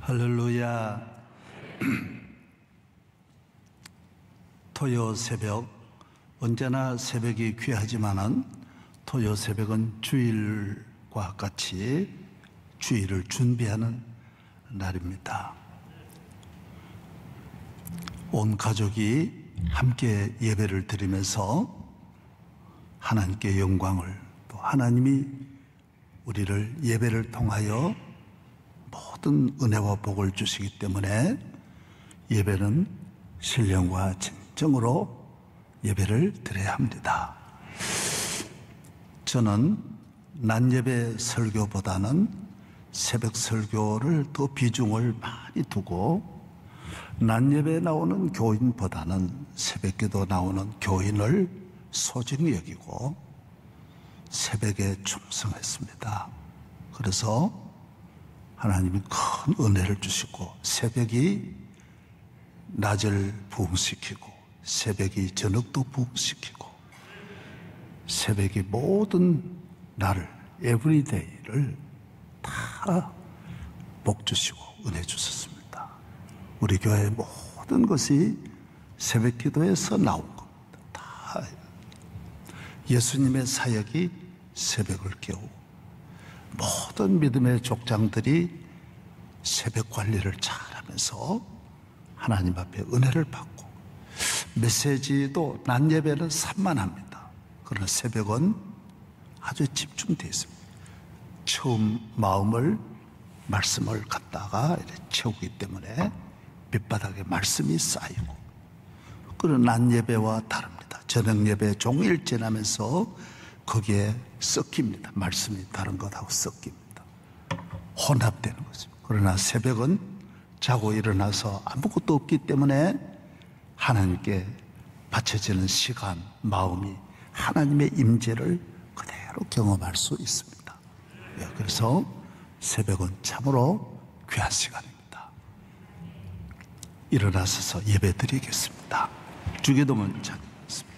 할렐루야. 토요 새벽, 언제나 새벽이 귀하지만은 토요 새벽은 주일과 같이 주일을 준비하는 날입니다. 온 가족이 함께 예배를 드리면서 하나님께 영광을, 또 하나님이 우리를 예배를 통하여 모든 은혜와 복을 주시기 때문에 예배는 신령과 진정으로 예배를 드려야 합니다. 저는 낮 예배 설교보다는 새벽 설교를 더 비중을 많이 두고, 낮 예배에 나오는 교인보다는 새벽 기도 나오는 교인을 소중히 여기고 새벽에 충성했습니다. 그래서 하나님이 큰 은혜를 주시고, 새벽이 낮을 부흥시키고 새벽이 저녁도 부흥시키고 새벽이 모든 날을, 에브리데이를 다 복 주시고 은혜 주셨습니다. 우리 교회의 모든 것이 새벽 기도에서 나온 겁니다. 다 예수님의 사역이 새벽을 깨우고, 모든 믿음의 족장들이 새벽 관리를 잘하면서 하나님 앞에 은혜를 받고, 메시지도 낮 예배는 산만합니다. 그러나 새벽은 아주 집중되어 있습니다. 처음 마음을, 말씀을 갖다가 채우기 때문에 밑바닥에 말씀이 쌓이고, 그러나 낮 예배와 다릅니다. 저녁 예배 종일 지나면서 거기에 섞입니다. 말씀이 다른 것하고 섞입니다. 혼합되는 거죠. 그러나 새벽은 자고 일어나서 아무것도 없기 때문에 하나님께 바쳐지는 시간, 마음이 하나님의 임재를 그대로 경험할 수 있습니다. 그래서 새벽은 참으로 귀한 시간입니다. 일어나셔서 예배 드리겠습니다. 주기도문 찬양하겠습니다.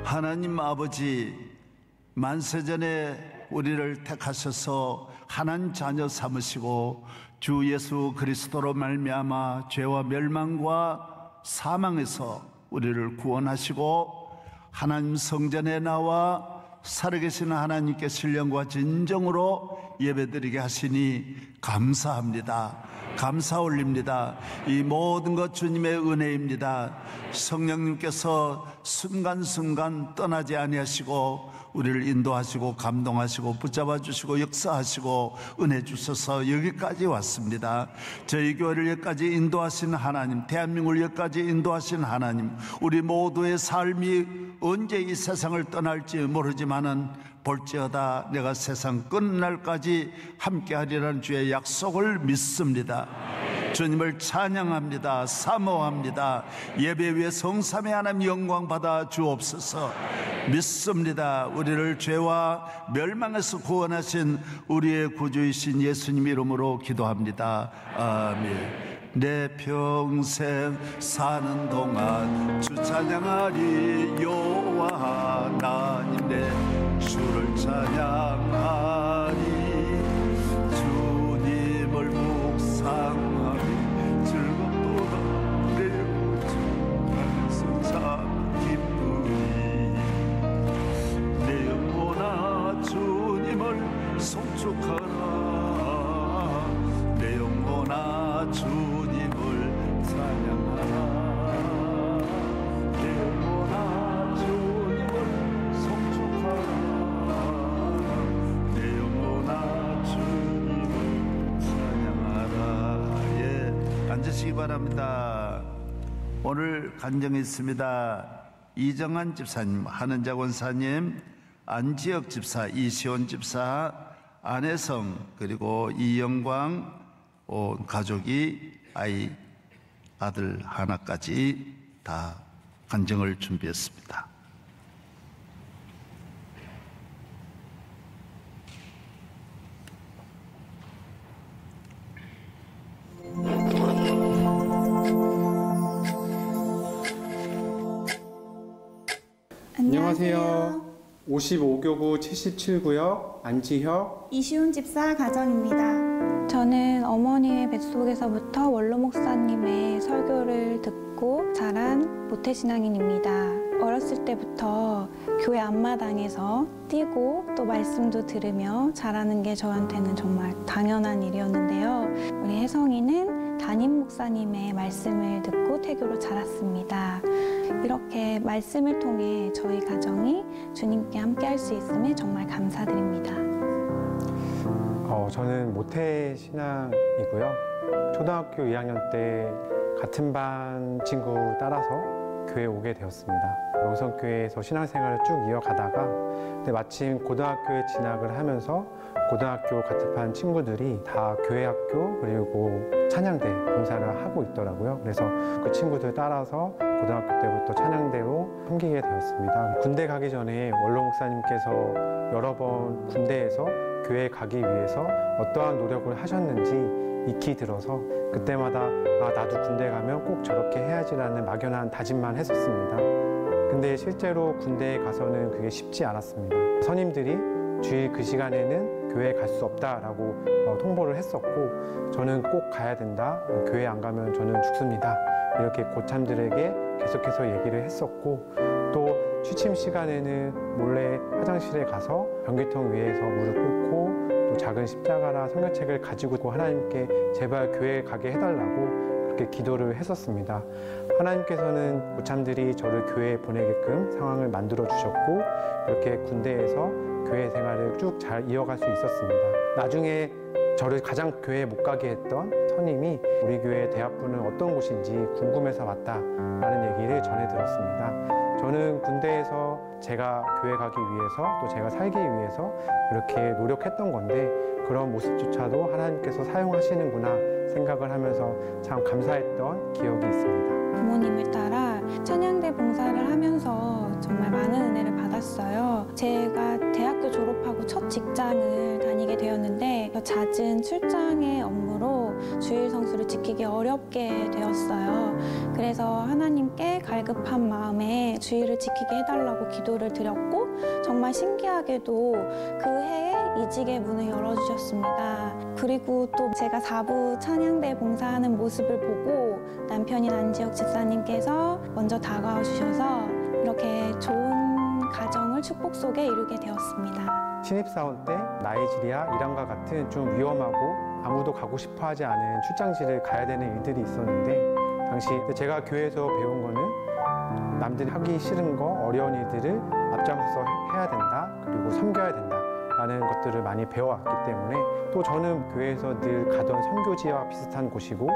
하나님 아버지, 만세전에 우리를 택하셔서 하나님 자녀 삼으시고 주 예수 그리스도로 말미암아 죄와 멸망과 사망에서 우리를 구원하시고 하나님 성전에 나와 살아계신 하나님께 신령과 진정으로 예배드리게 하시니 감사합니다. 감사 올립니다. 이 모든 것 주님의 은혜입니다. 성령님께서 순간순간 떠나지 아니하시고 우리를 인도하시고 감동하시고 붙잡아 주시고 역사하시고 은혜 주셔서 여기까지 왔습니다. 저희 교회를 여기까지 인도하신 하나님, 대한민국을 여기까지 인도하신 하나님, 우리 모두의 삶이 언제 이 세상을 떠날지 모르지만은 볼지어다 내가 세상 끝날까지 함께하리라는 주의 약속을 믿습니다. 주님을 찬양합니다. 사모합니다. 예배 위에 성삼위 하나님 영광 받아 주옵소서. 믿습니다. 우리를 죄와 멸망에서 구원하신 우리의 구주이신 예수님 이름으로 기도합니다. 아멘. 내 평생 사는 동안 주 찬양하리. 여호와 하나님 내 주를 찬양하리. 주님을 묵상하리. 즐겁도다 내 주 안에서 참 기쁘리. 내 영혼아 주님을 송축하라. 내 영혼아 주님을 찬양하라. 내 영혼아 주님을 송축하라. 내 영혼아 주님을 찬양하라. 예, 앉으시기 바랍니다. 오늘 간증이 있습니다. 이정한 집사님, 한은자 권사님, 안지혁 집사, 이시온 집사, 안혜성, 그리고 이영광 온 가족이 아들 하나까지 다 간증을 준비했습니다. 안녕하세요. 55교구 77구역 안지혁, 이시훈 집사 가정입니다. 저는 어머니의 뱃속에서부터 원로 목사님의 설교를 듣고 자란 모태신앙인입니다. 어렸을 때부터 교회 앞마당에서 뛰고 또 말씀도 들으며 자라는 게 저한테는 정말 당연한 일이었는데요. 우리 혜성이는 담임 목사님의 말씀을 듣고 태교로 자랐습니다. 이렇게 말씀을 통해 저희 가정이 주님께 함께 할 수 있음에 정말 감사드립니다. 저는 모태신앙이고요. 초등학교 2학년 때 같은 반 친구 따라서 교회에 오게 되었습니다. 영성교회에서 신앙생활을 쭉 이어가다가 근데 마침 고등학교에 진학을 하면서 고등학교 같은 반 친구들이 다 교회학교 그리고 찬양대 봉사를 하고 있더라고요. 그래서 그 친구들 따라서 고등학교 때부터 찬양대로 섬기게 되었습니다. 군대 가기 전에 원로 목사님께서 여러 번 군대에서 교회에 가기 위해서 어떠한 노력을 하셨는지 익히 들어서 그때마다 나도 군대 가면 꼭 저렇게 해야지라는 막연한 다짐만 했었습니다. 근데 실제로 군대에 가서는 그게 쉽지 않았습니다. 선임들이 주일 그 시간에는 교회에 갈 수 없다라고 통보를 했었고 저는 꼭 가야 된다. 교회 안 가면 저는 죽습니다. 이렇게 고참들에게 계속해서 얘기를 했었고 또 취침 시간에는 몰래 화장실에 가서 변기통 위에서 무릎 꿇고 또 작은 십자가나 성경책을 가지고 하나님께 제발 교회에 가게 해달라고 그렇게 기도를 했었습니다. 하나님께서는 고참들이 저를 교회에 보내게끔 상황을 만들어 주셨고 이렇게 군대에서 교회 생활을 쭉 잘 이어갈 수 있었습니다. 나중에 저를 가장 교회에 못 가게 했던 선임이 우리 교회 대학부는 어떤 곳인지 궁금해서 왔다라는 얘기를 전해 들었습니다. 저는 군대에서 제가 교회 가기 위해서 또 제가 살기 위해서 그렇게 노력했던 건데 그런 모습조차도 하나님께서 사용하시는구나 생각을 하면서 참 감사했던 기억이 있습니다. 부모님을 따라 찬양대 봉사를 하면서 정말 많은 은혜를 받았어요. 제가 대학교 졸업하고 첫 직장을 다니게 되었는데 잦은 출장의 업무로 주일 성수를 지키기 어렵게 되었어요. 그래서 하나님께 갈급한 마음에 주일을 지키게 해달라고 기도를 드렸고 정말 신기하게도 그 해에 이직의 문을 열어주셨습니다. 그리고 또 제가 4부 찬양대 봉사하는 모습을 보고 남편인 안지혁 집사님께서 먼저 다가와 주셔서 이렇게 좋은 가정을 축복 속에 이루게 되었습니다. 신입사원 때 나이지리아, 이란과 같은 좀 위험하고 아무도 가고 싶어 하지 않은 출장지를 가야 되는 일들이 있었는데 당시 제가 교회에서 배운 거는 남들이 하기 싫은 거, 어려운 일들을 앞장서서 해야 된다. 그리고 섬겨야 된다. 라는 것들을 많이 배워왔기 때문에 또 저는 교회에서 늘 가던 선교지와 비슷한 곳이고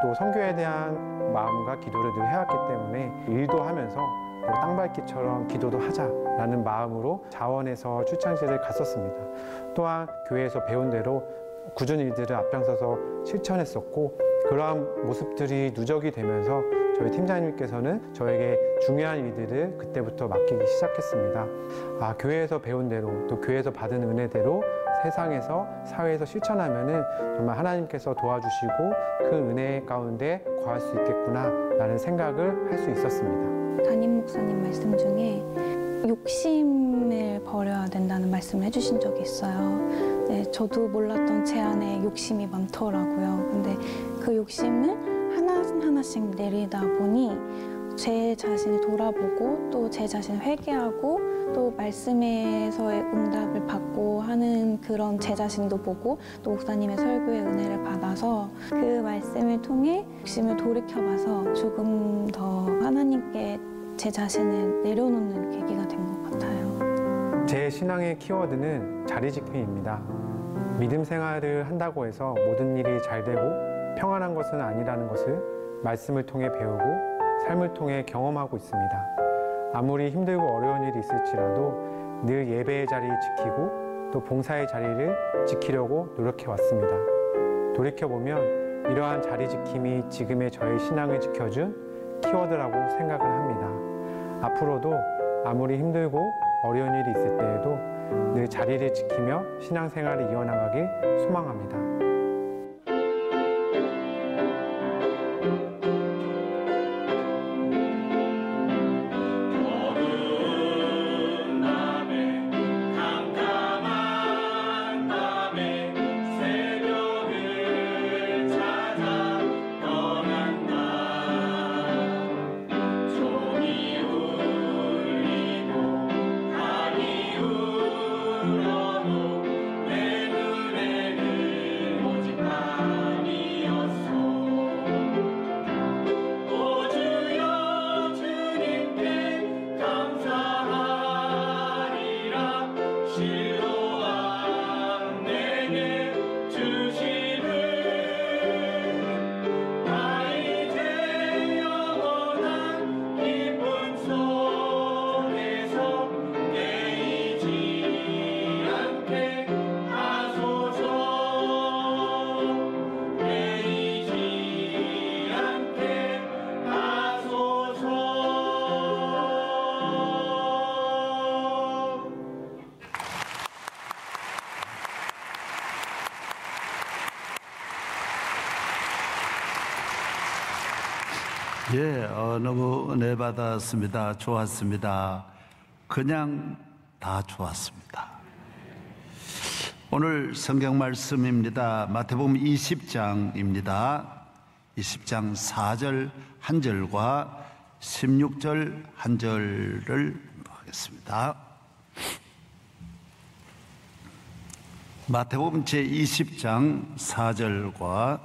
또 선교에 대한 마음과 기도를 늘 해왔기 때문에 일도 하면서 그리고 땅밟기처럼 기도도 하자라는 마음으로 자원해서 출장지를 갔었습니다. 또한 교회에서 배운 대로 굳은 일들을 앞장서서 실천했었고, 그러한 모습들이 누적이 되면서 저희 팀장님께서는 저에게 중요한 일들을 그때부터 맡기기 시작했습니다. 교회에서 배운 대로, 또 교회에서 받은 은혜대로 세상에서, 사회에서 실천하면은 정말 하나님께서 도와주시고 그 은혜 가운데 거할 수 있겠구나 라는 생각을 할 수 있었습니다. 담임 목사님 말씀 중에 욕심을 버려야 된다는 말씀을 해주신 적이 있어요. 네, 저도 몰랐던 제 안에 욕심이 많더라고요. 근데 그 욕심을 하나씩 내리다 보니 제 자신을 돌아보고 또 제 자신을 회개하고 또 말씀에서의 응답을 받고 하는 그런 제 자신도 보고 또 목사님의 설교의 은혜를 받아서 그 말씀을 통해 욕심을 돌이켜봐서 조금 더 하나님께 제 자신을 내려놓는 계기가 된 것 같아요. 제 신앙의 키워드는 자리지킴입니다. 믿음 생활을 한다고 해서 모든 일이 잘 되고 평안한 것은 아니라는 것을 말씀을 통해 배우고 삶을 통해 경험하고 있습니다. 아무리 힘들고 어려운 일이 있을지라도 늘 예배의 자리를 지키고 또 봉사의 자리를 지키려고 노력해 왔습니다. 돌이켜보면 이러한 자리지킴이 지금의 저의 신앙을 지켜준 키워드라고 생각을 합니다. 앞으로도 아무리 힘들고 어려운 일이 있을 때에도 늘 자리를 지키며 신앙생활을 이어나가길 소망합니다. 너무 은혜 받았습니다. 좋았습니다. 그냥 다 좋았습니다. 오늘 성경 말씀입니다. 마태복음 20장입니다. 20장 4절 1절과 16절 1절을 하겠습니다. 마태복음 제20장 4절과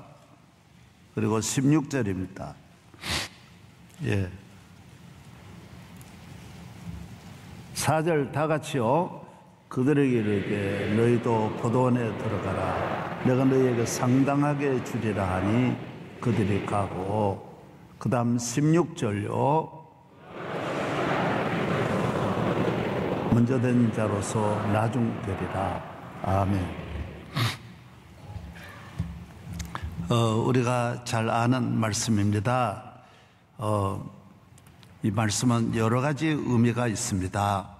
그리고 16절입니다. 4절 다 같이요. 그들에게 이르되 너희도 포도원에 들어가라. 내가 너희에게 상당하게 주리라 하니 그들이 가고, 그 다음 16절요. 먼저 된 자로서 나중 되리라. 아멘. 우리가 잘 아는 말씀입니다. 이 말씀은 여러 가지 의미가 있습니다.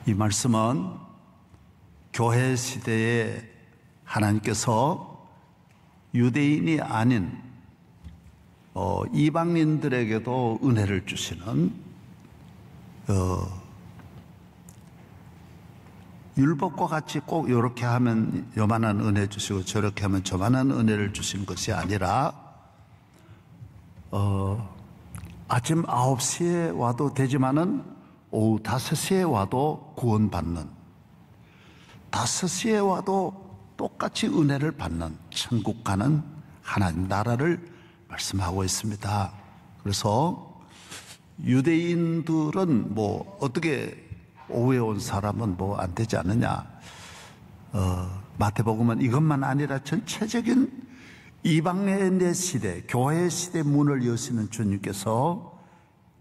이 말씀은 교회 시대에 하나님께서 유대인이 아닌 이방인들에게도 은혜를 주시는 율법과 같이 꼭 이렇게 하면 요만한 은혜 주시고 저렇게 하면 저만한 은혜를 주신 것이 아니라 아침 9시에 와도 되지만은 오후 5시에 와도 구원받는, 5시에 와도 똑같이 은혜를 받는 천국 가는 하나님 나라를 말씀하고 있습니다. 그래서 유대인들은 어떻게 오후에 온 사람은 안 되지 않느냐. 마태복음은 이것만 아니라 전체적인 이방인의 시대, 교회의 시대 문을 여시는 주님께서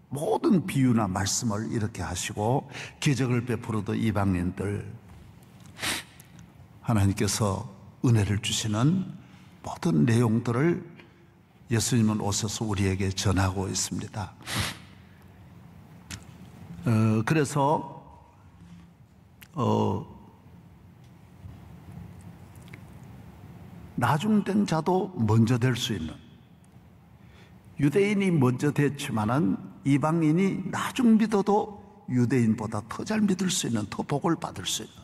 모든 비유나 말씀을 이렇게 하시고 기적을 베풀어도 이방인들 하나님께서 은혜를 주시는 모든 내용들을 예수님은 오셔서 우리에게 전하고 있습니다. 그래서 나중된 자도 먼저 될 수 있는, 유대인이 먼저 됐지만은 이방인이 나중 믿어도 유대인보다 더 잘 믿을 수 있는, 더 복을 받을 수 있는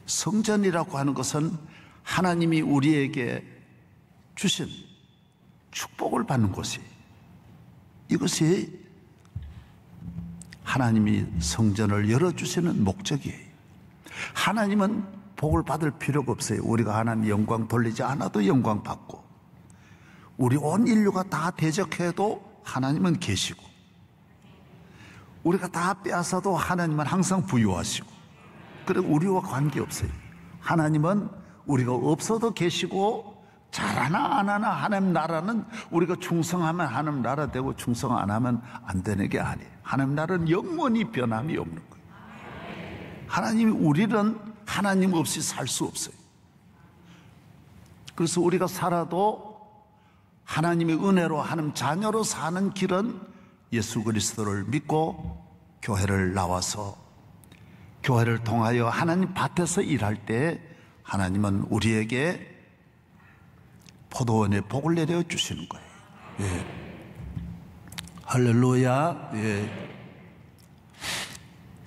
성전이라고 하는 것은 하나님이 우리에게 주신 축복을 받는 곳이, 이것이 하나님이 성전을 열어주시는 목적이에요. 하나님은 복을 받을 필요가 없어요. 우리가 하나님 영광 돌리지 않아도 영광 받고, 우리 온 인류가 다 대적해도 하나님은 계시고, 우리가 다 빼앗아도 하나님은 항상 부유하시고, 그리고 우리와 관계없어요. 하나님은 우리가 없어도 계시고, 잘하나 안 하나 하나님 나라는 우리가 충성하면 하나님 나라 되고 충성 안 하면 안 되는 게 아니에요. 하나님 나라는 영원히 변함이 없는 거예요. 하나님이, 우리는 하나님 없이 살 수 없어요. 그래서 우리가 살아도 하나님의 은혜로 하나님 자녀로 사는 길은 예수 그리스도를 믿고 교회를 나와서 교회를 통하여 하나님 밭에서 일할 때 하나님은 우리에게 포도원의 복을 내려 주시는 거예요. 예. 할렐루야. 예.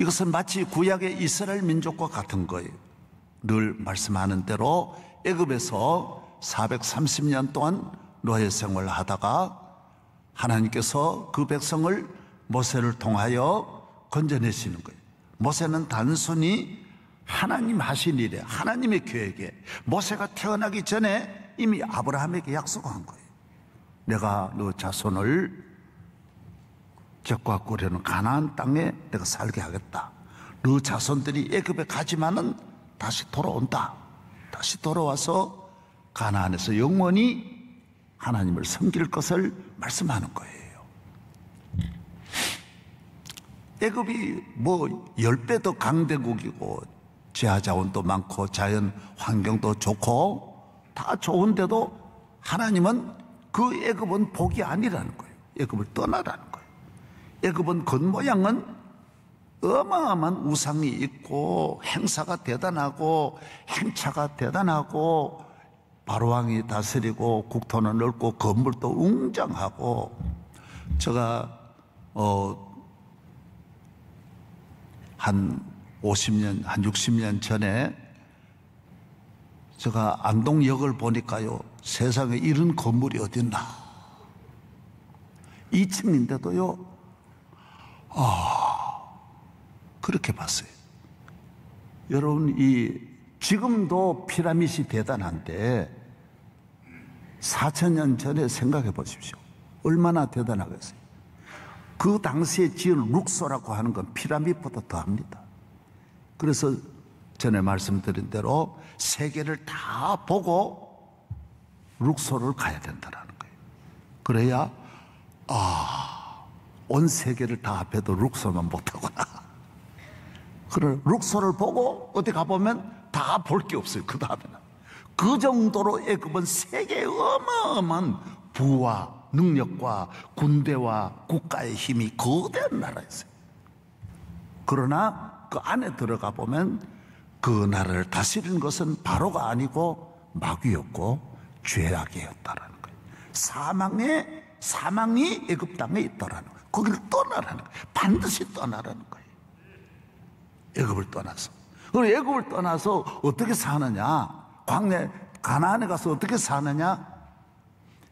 이것은 마치 구약의 이스라엘 민족과 같은 거예요. 늘 말씀하는 대로 애굽에서 430년 동안 노예 생활을 하다가 하나님께서 그 백성을 모세를 통하여 건져내시는 거예요. 모세는 단순히 하나님 하신 일에, 하나님의 계획에, 모세가 태어나기 전에 이미 아브라함에게 약속한 거예요. 내가 너 자손을 적과 꿀이는 가나안 땅에 내가 살게 하겠다. 너 자손들이 애굽에 가지만은 다시 돌아온다. 다시 돌아와서 가나안에서 영원히 하나님을 섬길 것을 말씀하는 거예요. 애굽이 뭐 10배 더 강대국이고 지하자원도 많고 자연 환경도 좋고 다 좋은데도 하나님은 그 애굽은 복이 아니라는 거예요. 애굽을 떠나라는 거예요. 애굽은 겉모양은 어마어마한 우상이 있고 행사가 대단하고 행차가 대단하고 바로왕이 다스리고 국토는 넓고 건물도 웅장하고, 제가 한 50년, 한 60년 전에 제가 안동역을 보니까요, 세상에 이런 건물이 어딨나. 2층인데도요, 그렇게 봤어요. 여러분, 지금도 피라밋이 대단한데 4,000년 전에 생각해 보십시오. 얼마나 대단하겠어요. 그 당시에 지은 룩소라고 하는 건 피라밋보다 더합니다. 그래서 전에 말씀드린 대로 세계를 다 보고 룩소를 가야 된다는 거예요. 그래야 온 세계를 다 합해도 룩소만 못하구나. 그래, 룩소를 보고 어디 가보면 다 볼 게 없어요. 그 다음에는. 그 정도로 애굽은 세계의 어마어마한 부와 능력과 군대와 국가의 힘이 거대한 나라였어요. 그러나 그 안에 들어가 보면 그 나라를 다스리는 것은 바로가 아니고 마귀였고 죄악이었다라는 거예요. 사망이 애굽 땅에 있다라는 거예요. 거기를 떠나라는 거예요. 반드시 떠나라는 거예요. 애굽을 떠나서. 그리고 애굽을 떠나서 어떻게 사느냐? 광야 가나안에 가서 어떻게 사느냐?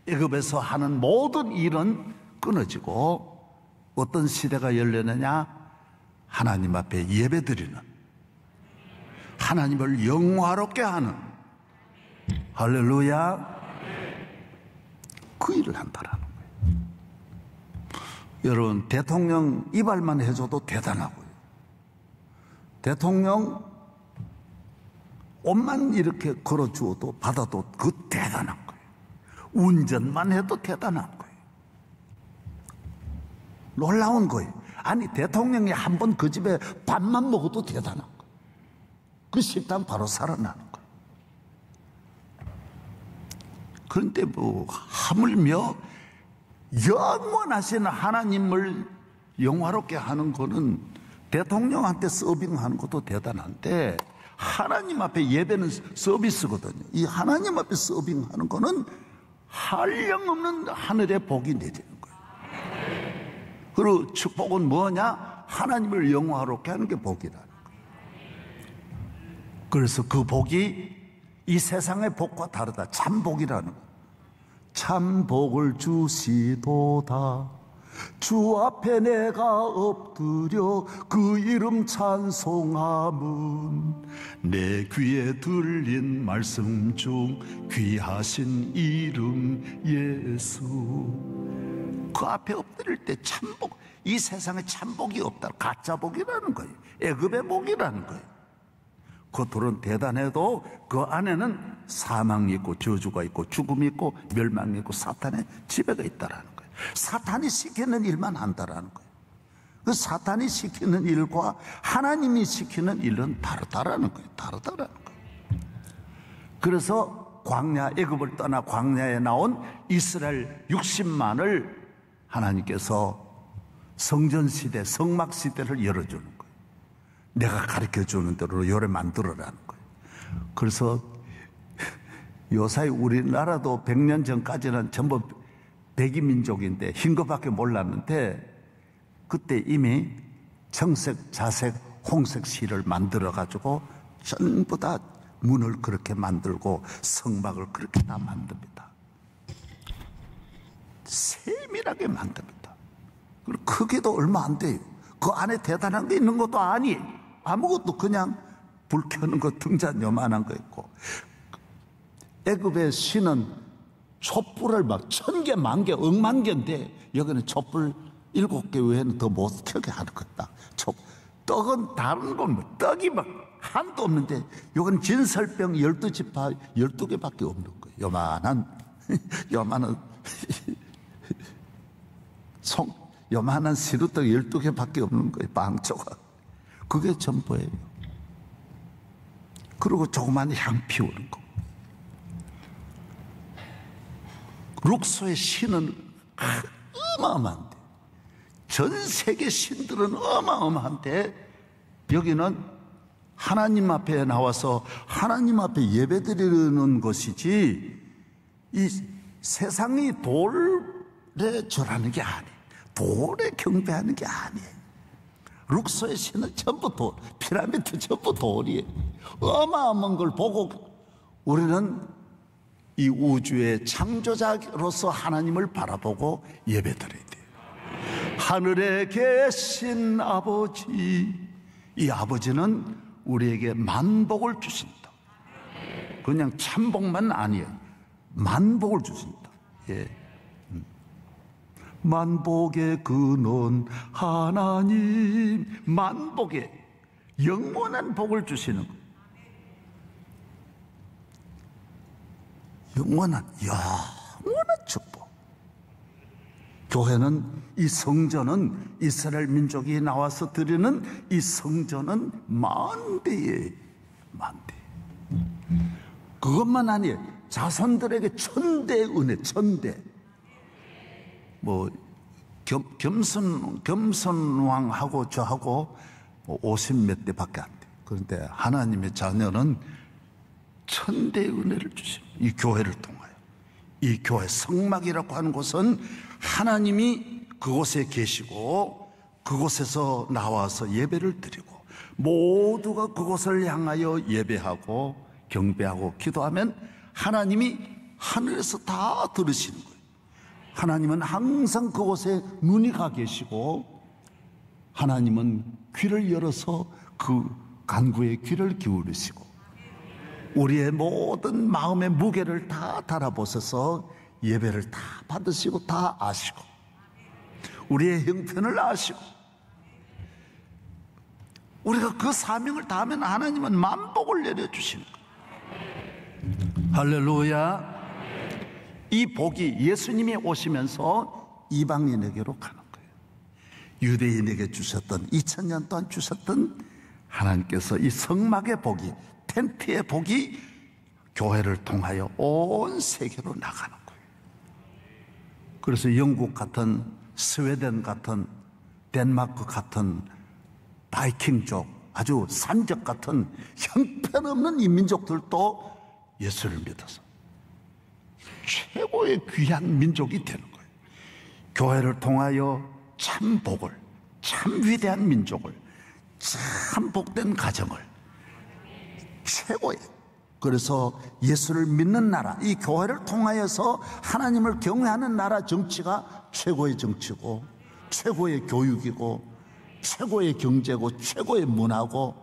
애굽에서 하는 모든 일은 끊어지고 어떤 시대가 열리느냐? 하나님 앞에 예배드리는, 하나님을 영화롭게 하는, 할렐루야, 그 일을 한다라는 거예요. 여러분, 대통령 이발만 해줘도 대단하고요. 대통령 옷만 이렇게 걸어주어도 받아도 그 대단한 거예요. 운전만 해도 대단한 거예요. 놀라운 거예요. 아니, 대통령이 한 번 그 집에 밥만 먹어도 대단한 거예요. 그 식당 바로 살아나는 거예요. 그런데 뭐 하물며 영원하신 하나님을 영화롭게 하는 거는 대통령한테 서빙하는 것도 대단한데, 하나님 앞에 예배는 서비스거든요. 이 하나님 앞에 서빙하는 거는 한량없는 하늘의 복이 내리는 거예요. 그리고 축복은 뭐냐? 하나님을 영화롭게 하는 게 복이라는 거예요. 그래서 그 복이 이 세상의 복과 다르다. 참 복이라는 거예요. 참 복을 주시도다. 주 앞에 내가 엎드려 그 이름 찬송함은 내 귀에 들린 말씀 중 귀하신 이름 예수. 그 앞에 엎드릴 때 참복, 이 세상에 참복이 없다. 가짜 복이라는 거예요. 애굽의 복이라는 거예요. 겉으로는 대단해도 그 안에는 사망이 있고 저주가 있고 죽음이 있고 멸망이 있고 사탄의 지배가 있다라는 거예요. 사탄이 시키는 일만 한다라는 거예요. 그 사탄이 시키는 일과 하나님이 시키는 일은 다르다라는 거예요. 다르다라는 거예요. 그래서 광야, 애굽을 떠나 광야에 나온 이스라엘 60만을 하나님께서 성전 시대, 성막 시대를 열어주는 거예요. 내가 가르쳐 주는 대로 요래 만들어라는 거예요. 그래서 요사이 우리나라도 100년 전까지는 전부 백이민족인데 흰 거밖에 몰랐는데, 그때 이미 청색, 자색, 홍색 실을 만들어 가지고 전부 다 문을 그렇게 만들고 성막을 그렇게 다 만듭니다. 세밀하게 만듭니다. 그리고 크기도 얼마 안 돼요. 그 안에 대단한 게 있는 것도 아니에요. 아무것도 그냥 불 켜는 거 등잔 요만한 거 있고. 애굽의 신은 촛불을 막 1000개, 10,000개, 억만 개인데 여기는 촛불 7개 외에는 더 못 켜게 하는 거다. 떡은 다른 건 뭐 떡이 막 한도 없는데 여기는 진설병 12지파 12개밖에 없는 거예요. 요만한 요만한 시루떡 12개밖에 없는 거예요. 빵 조각. 그게 전부예요. 그리고 조그만 향 피우는 거. 룩소의 신은 어마어마한데, 전 세계 신들은 어마어마한데, 여기는 하나님 앞에 나와서 하나님 앞에 예배드리는 것이지 이 세상이 돌에 절하는 게 아니에요. 돌에 경배하는 게 아니에요. 룩소의 신은 전부 돌, 피라미드 전부 돌이에요. 어마어마한 걸 보고 우리는 이 우주의 창조자로서 하나님을 바라보고 예배드려야 돼요. 하늘에 계신 아버지, 이 아버지는 우리에게 만복을 주신다. 그냥 참복만 아니에요. 만복을 주신다. 예. 만복의 근원 하나님, 만복의 영원한 복을 주시는 거예요. 영원한 축복. 교회는, 이 성전은, 이스라엘 민족이 나와서 드리는 이 성전은 만대예요. 만대. 그것만 아니에요. 자손들에게 천대의 은혜, 천대. 뭐 겸손왕하고 저하고 50몇 대밖에 안 돼. 그런데 하나님의 자녀는 천대의 은혜를 주십니다. 이 교회를 통하여. 이 교회 성막이라고 하는 곳은 하나님이 그곳에 계시고 그곳에서 나와서 예배를 드리고 모두가 그곳을 향하여 예배하고 경배하고 기도하면 하나님이 하늘에서 다 들으시는 거예요. 하나님은 항상 그곳에 눈이 가 계시고 하나님은 귀를 열어서 그 간구의 귀를 기울이시고 우리의 모든 마음의 무게를 다 달아보셔서 예배를 다 받으시고 다 아시고 우리의 형편을 아시고 우리가 그 사명을 다하면 하나님은 만복을 내려주시는 거예요. 할렐루야. 이 복이 예수님이 오시면서 이방인에게로 가는 거예요. 유대인에게 주셨던 2000년 동안 주셨던 하나님께서 이 성막의 복이, 텐트의 복이 교회를 통하여 온 세계로 나가는 거예요. 그래서 영국 같은, 스웨덴 같은, 덴마크 같은, 바이킹족, 아주 산적 같은 형편없는 이 민족들도 예수를 믿어서 최고의 귀한 민족이 되는 거예요. 교회를 통하여 참 복을, 참 위대한 민족을, 참 복된 가정을, 최고의, 그래서 예수를 믿는 나라, 이 교회를 통하여서 하나님을 경외하는 나라 정치가 최고의 정치고, 최고의 교육이고, 최고의 경제고, 최고의 문화고,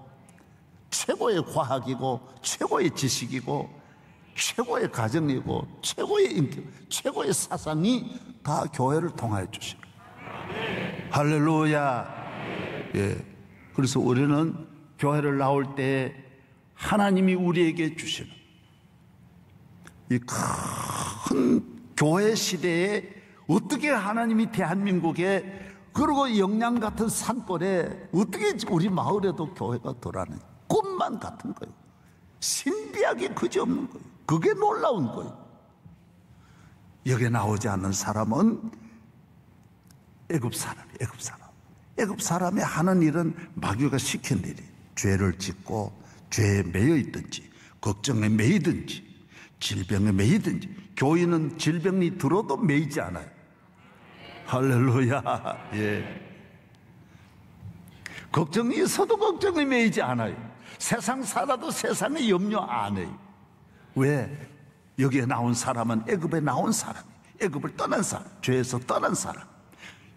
최고의 과학이고, 최고의 지식이고, 최고의 가정이고, 최고의 인격, 최고의 사상이 다 교회를 통하여 주시는 거예요. 할렐루야. 예. 그래서 우리는 교회를 나올 때 하나님이 우리에게 주시는 이 큰 교회 시대에 어떻게 하나님이 대한민국에, 그리고 영양 같은 산골에 어떻게 우리 마을에도 교회가 돌아는 꿈만 같은 거예요. 신비하게 그지없는 거예요. 그게 놀라운 거예요. 여기에 나오지 않는 사람은 애굽 사람이에요. 애굽 사람. 애굽 사람이 하는 일은 마귀가 시킨 일이, 죄를 짓고 죄에 매여 있든지, 걱정에 매이든지, 질병에 매이든지. 교인은 질병이 들어도 매이지 않아요. 할렐루야. 예. 걱정이 있어도 걱정에 매이지 않아요. 세상 살아도 세상에 염려 안 해요. 왜? 여기에 나온 사람은 애굽에 나온 사람, 애굽을 떠난 사람, 죄에서 떠난 사람,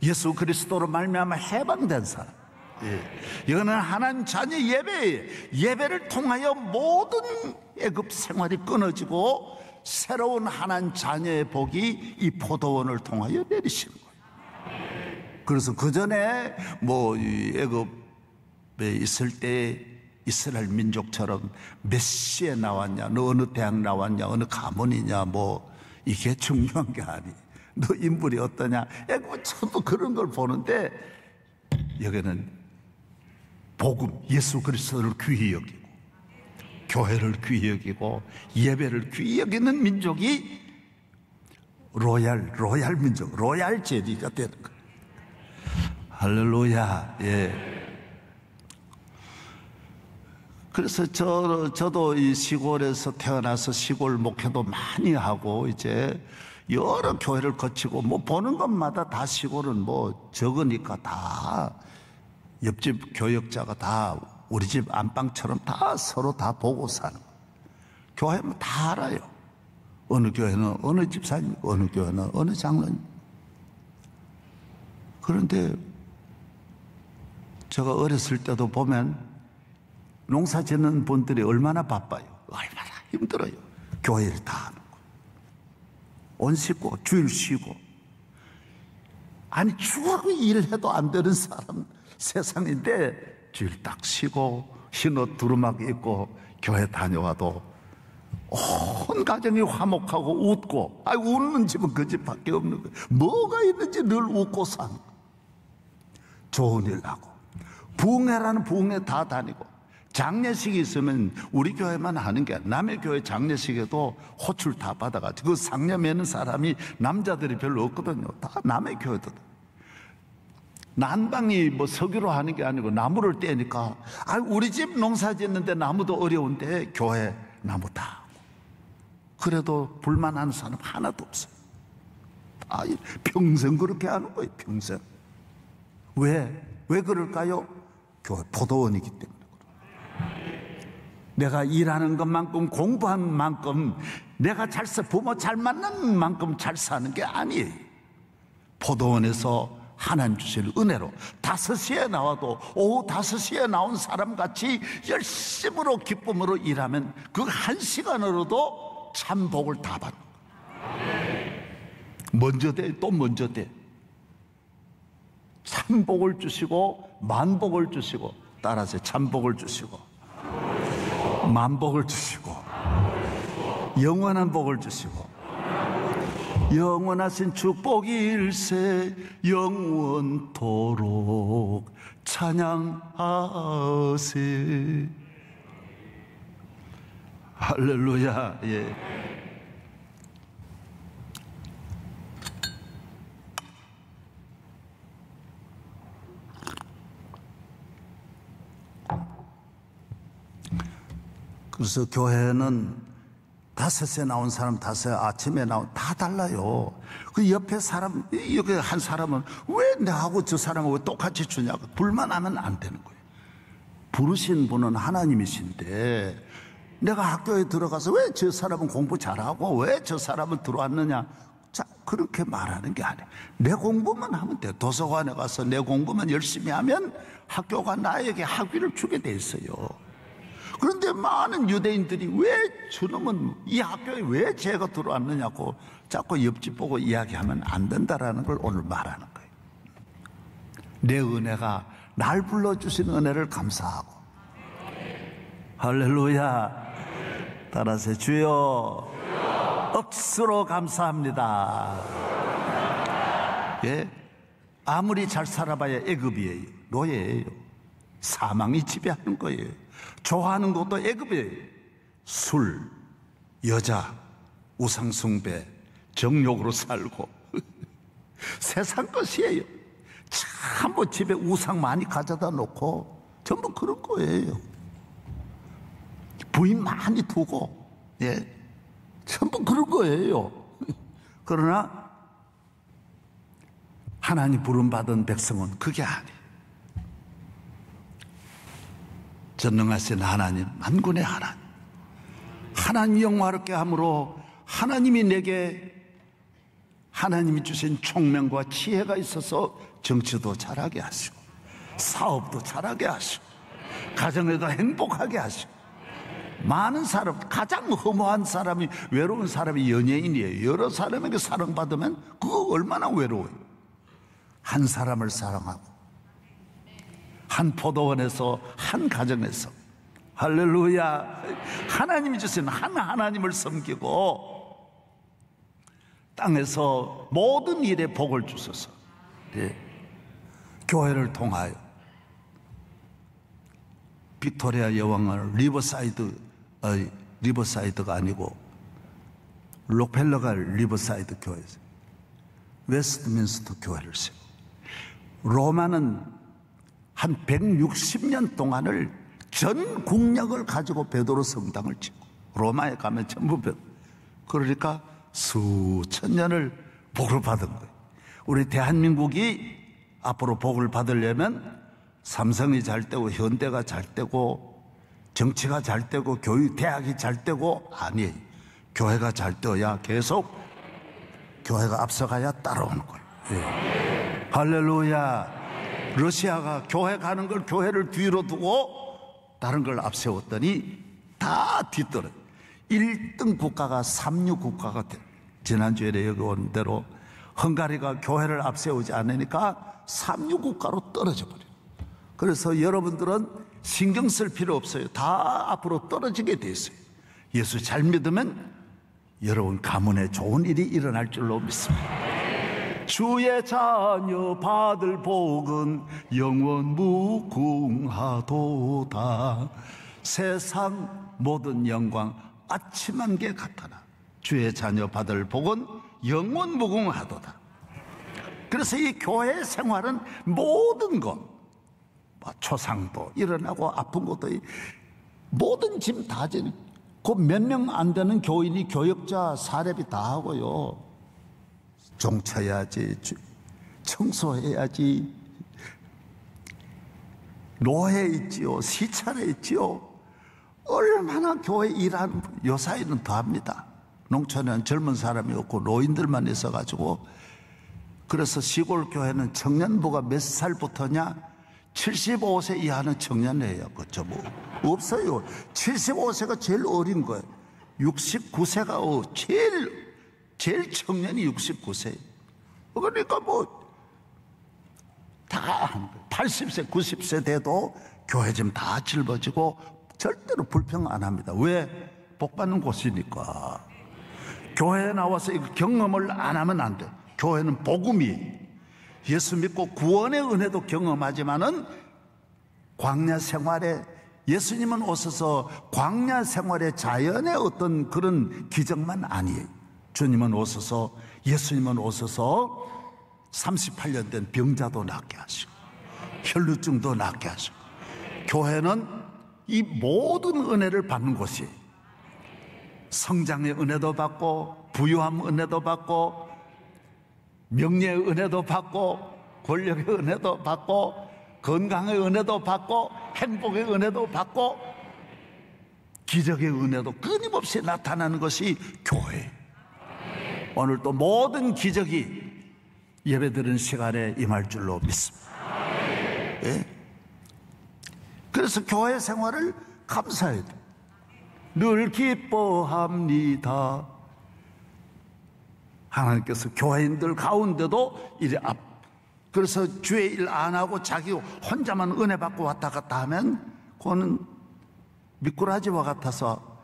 예수 그리스도로 말미암아 해방된 사람. 예. 이거는 하나님 자녀 예배예요. 예배를 통하여 모든 애굽 생활이 끊어지고 새로운 하나님 자녀의 복이 이 포도원을 통하여 내리시는 거예요. 그래서 그 전에 뭐 애굽에 있을 때 이스라엘 민족처럼 몇 시에 나왔냐, 너 어느 대학 나왔냐, 어느 가문이냐, 뭐 이게 중요한 게 아니에요. 너 인물이 어떠냐, 애굽은 전부 그런 걸 보는데, 여기는 복음, 예수 그리스도를 귀히 여기고, 교회를 귀히 여기고, 예배를 귀히 여기는 민족이 로얄 민족, 로얄 제리가 되는 거예요. 할렐루야. 예. 그래서 저도 이 시골에서 태어나서 시골 목회도 많이 하고, 이제 여러 교회를 거치고, 뭐 보는 것마다 다 시골은 뭐 적으니까 다 옆집 교역자가 다 우리 집 안방처럼 다 서로 다 보고 사는 거예요. 교회는 다 알아요. 어느 교회는 어느 집사님, 어느 교회는 어느 장로님. 그런데 제가 어렸을 때도 보면 농사 짓는 분들이 얼마나 바빠요. 얼마나 힘들어요. 교회를 다 하는 거. 온 쉬고 주일 쉬고. 아니 주하고 일해도 안 되는 사람 세상인데 주일 딱 쉬고 흰옷 두루마기 입고 교회 다녀와도 온 가정이 화목하고 웃고. 아니 웃는 집은 그 집밖에 없는 거예요. 뭐가 있는지 늘 웃고 사는 거예요. 좋은 일 하고 부흥회라는 부흥회 다 다니고, 장례식이 있으면 우리 교회만 하는 게 아니라 남의 교회 장례식에도 호출 다 받아가지고 그 상녀 매는 사람이 남자들이 별로 없거든요. 다 남의 교회도. 난방이 뭐 석유로 하는 게 아니고 나무를 떼니까, 아 우리 집 농사 짓는데 나무도 어려운데 교회 나무 다 하고. 그래도 불만하는 사람 하나도 없어요. 아 평생 그렇게 하는 거예요. 평생. 왜 그럴까요? 교회 포도원이기 때문에. 내가 일하는 것만큼, 공부한 만큼, 내가 잘 부모 잘 만난 만큼 잘 사는 게 아니에요. 포도원에서 하나님 주실 은혜로 5시에 나와도 오후 5시에 나온 사람같이 열심으로 기쁨으로 일하면 그 1시간으로도 참 복을 다 받는 거예요. 먼저 돼, 또 먼저 돼. 참 복을 주시고 만복을 주시고, 따라서 참 복을 주시고 만복을 주시고 영원한 복을 주시고 영원하신 축복일세 영원토록 찬양하세. 할렐루야. 예. 그래서 교회는 5에 나온 사람, 5에 아침에 나온 다 달라요. 그 옆에 사람, 여기 한 사람은 왜 나하고 저 사람은 왜 똑같이 주냐고 불만하면 안 되는 거예요. 부르신 분은 하나님이신데 내가 학교에 들어가서 왜 저 사람은 공부 잘하고 왜 저 사람은 들어왔느냐, 자, 그렇게 말하는 게 아니에요. 내 공부만 하면 돼요. 도서관에 가서 내 공부만 열심히 하면 학교가 나에게 학위를 주게 돼 있어요. 그런데 많은 유대인들이 왜 저놈은 이 학교에 왜 쟤가 들어왔느냐고 자꾸 옆집 보고 이야기하면 안 된다라는 걸 오늘 말하는 거예요. 내 은혜가 날 불러주신 은혜를 감사하고. 할렐루야. 따라서 주여 억수로 감사합니다. 예? 아무리 잘 살아봐야 애급이에요. 노예예요. 사망이 지배하는 거예요. 좋아하는 것도 애급이에요. 술, 여자, 우상숭배, 정욕으로 살고 세상 것이에요. 전부 집에 우상 많이 가져다 놓고 전부 그런 거예요. 부인 많이 두고, 예, 전부 그런 거예요. 그러나 하나님 부름받은 백성은 그게 아니에요. 전능하신 하나님, 만군의 하나님, 하나님 영화롭게 함으로 하나님이 내게 하나님이 주신 총명과 지혜가 있어서 정치도 잘하게 하시고 사업도 잘하게 하시고 가정에도 행복하게 하시고, 많은 사람, 가장 허무한 사람이, 외로운 사람이 연예인이에요. 여러 사람에게 사랑받으면 그거 얼마나 외로워요. 한 사람을 사랑하고 한 포도원에서, 한 가정에서, 할렐루야, 하나님이 주신 한 하나님을 섬기고 땅에서 모든 일에 복을 주소서. 예. 교회를 통하여 빅토리아 여왕을 리버사이드가 아니고 록펠러가 리버사이드 교회에서 웨스트민스터 교회를 세우고, 로마는 한 160년 동안을 전 국력을 가지고 베드로 성당을 짓고, 로마에 가면 전부 그러니까 수천 년을 복을 받은 거예요. 우리 대한민국이 앞으로 복을 받으려면 삼성이 잘 되고 현대가 잘 되고 정치가 잘 되고 교육 대학이 잘 되고 아니에요. 교회가 잘 되어야 계속 교회가 앞서가야 따라오는 거예요. 예. 할렐루야. 러시아가 교회 가는 걸, 교회를 뒤로 두고 다른 걸 앞세웠더니 다 뒤떨어요. 1등 국가가 삼류 국가가 돼. 지난주에 여기 온 대로 헝가리가 교회를 앞세우지 않으니까 삼류 국가로 떨어져 버려요. 그래서 여러분들은 신경 쓸 필요 없어요. 다 앞으로 떨어지게 돼 있어요. 예수 잘 믿으면 여러분 가문에 좋은 일이 일어날 줄로 믿습니다. 주의 자녀 받을 복은 영원 무궁하도다. 세상 모든 영광 아침 안개 같아라. 주의 자녀 받을 복은 영원 무궁하도다. 그래서 이 교회 생활은 모든 것, 초상도 일어나고 아픈 것도 모든 짐 다 지는, 그 몇 명 안 되는 교인이 교역자 사례비 다 하고요. 종쳐야지, 청소해야지, 노회 있지요, 시찰에 있지요. 얼마나 교회 일하는, 요사이는 더 합니다. 농촌에는 젊은 사람이 없고 노인들만 있어가지고, 그래서 시골 교회는 청년부가 몇 살부터냐? 75세 이하는 청년이에요. 그죠? 뭐 없어요. 75세가 제일 어린 거예요. 69세가 제일 청년이 69세. 그러니까 다 80세, 90세 돼도 교회 좀 다 짊어지고 절대로 불평 안 합니다. 왜? 복 받는 곳이니까. 교회에 나와서 이거 경험을 안 하면 안 돼. 교회는 복음이에요. 예수 믿고 구원의 은혜도 경험하지만은 광야 생활에 예수님은 오셔서 광야 생활의 자연의 어떤 그런 기적만 아니에요. 주님은 오셔서 예수님은 오셔서 38년 된 병자도 낫게 하시고 혈루증도 낫게 하시고 교회는 이 모든 은혜를 받는 곳이에요. 성장의 은혜도 받고 부유함 은혜도 받고 명예의 은혜도 받고 권력의 은혜도 받고 건강의 은혜도 받고 행복의 은혜도 받고 기적의 은혜도 끊임없이 나타나는 것이 교회. 오늘 또 모든 기적이 예배드리는 시간에 임할 줄로 믿습니다. 예? 그래서 교회 생활을 감사해야 돼. 늘 기뻐합니다. 하나님께서 교회인들 가운데도 이래 그래서 주의 일 안 하고 자기 혼자만 은혜 받고 왔다 갔다 하면 그거는 미꾸라지와 같아서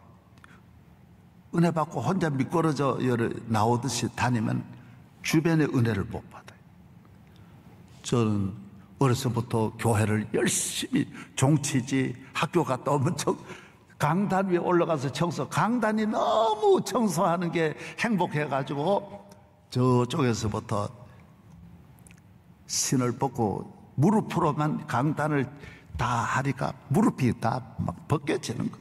은혜 받고 혼자 미끄러져 나오듯이 다니면 주변의 은혜를 못 받아요. 저는 어려서부터 교회를 열심히 종치지 학교 갔다 오면 강단 위에 올라가서 강단이 너무 청소하는 게 행복해가지고 저쪽에서부터 신을 벗고 무릎으로만 강단을 다 하니까 무릎이 다 막 벗겨지는 거.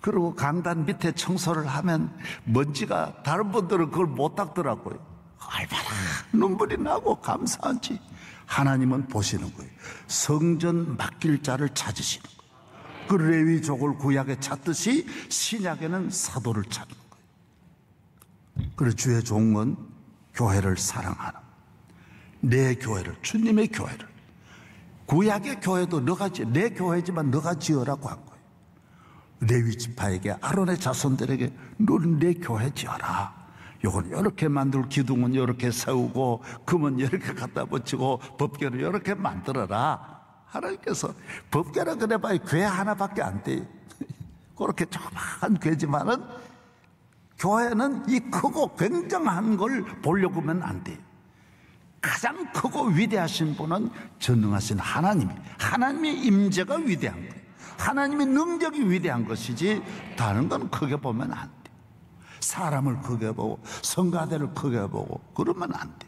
그리고 강단 밑에 청소를 하면 먼지가 다른 분들은 그걸 못 닦더라고요. 얼마나 눈물이 나고 감사한지. 하나님은 보시는 거예요. 성전 맡길 자를 찾으시는 거예요. 그 레위족을 구약에 찾듯이 신약에는 사도를 찾는 거예요. 그래서 주의 종은 교회를 사랑하는, 내 교회를, 주님의 교회를, 구약의 교회도 내 교회지만 너가 지어라고 한 거예요. 레위 지파에게, 아론의 자손들에게 너는 내 교회 지어라. 요건 이렇게 만들고 기둥은 이렇게 세우고 금은 이렇게 갖다 붙이고 법궤를 이렇게 만들어라. 하나님께서 법궤라 그래봐야 궤 하나밖에 안 돼요. 그렇게 조그마한 궤지만은 교회는 이 크고 굉장한 걸 보려고 하면 안 돼요. 가장 크고 위대하신 분은 전능하신 하나님의 임재가 위대한 거예요. 하나님의 능력이 위대한 것이지 다른 건 크게 보면 안 돼. 사람을 크게 보고 성가대를 크게 보고 그러면 안 돼.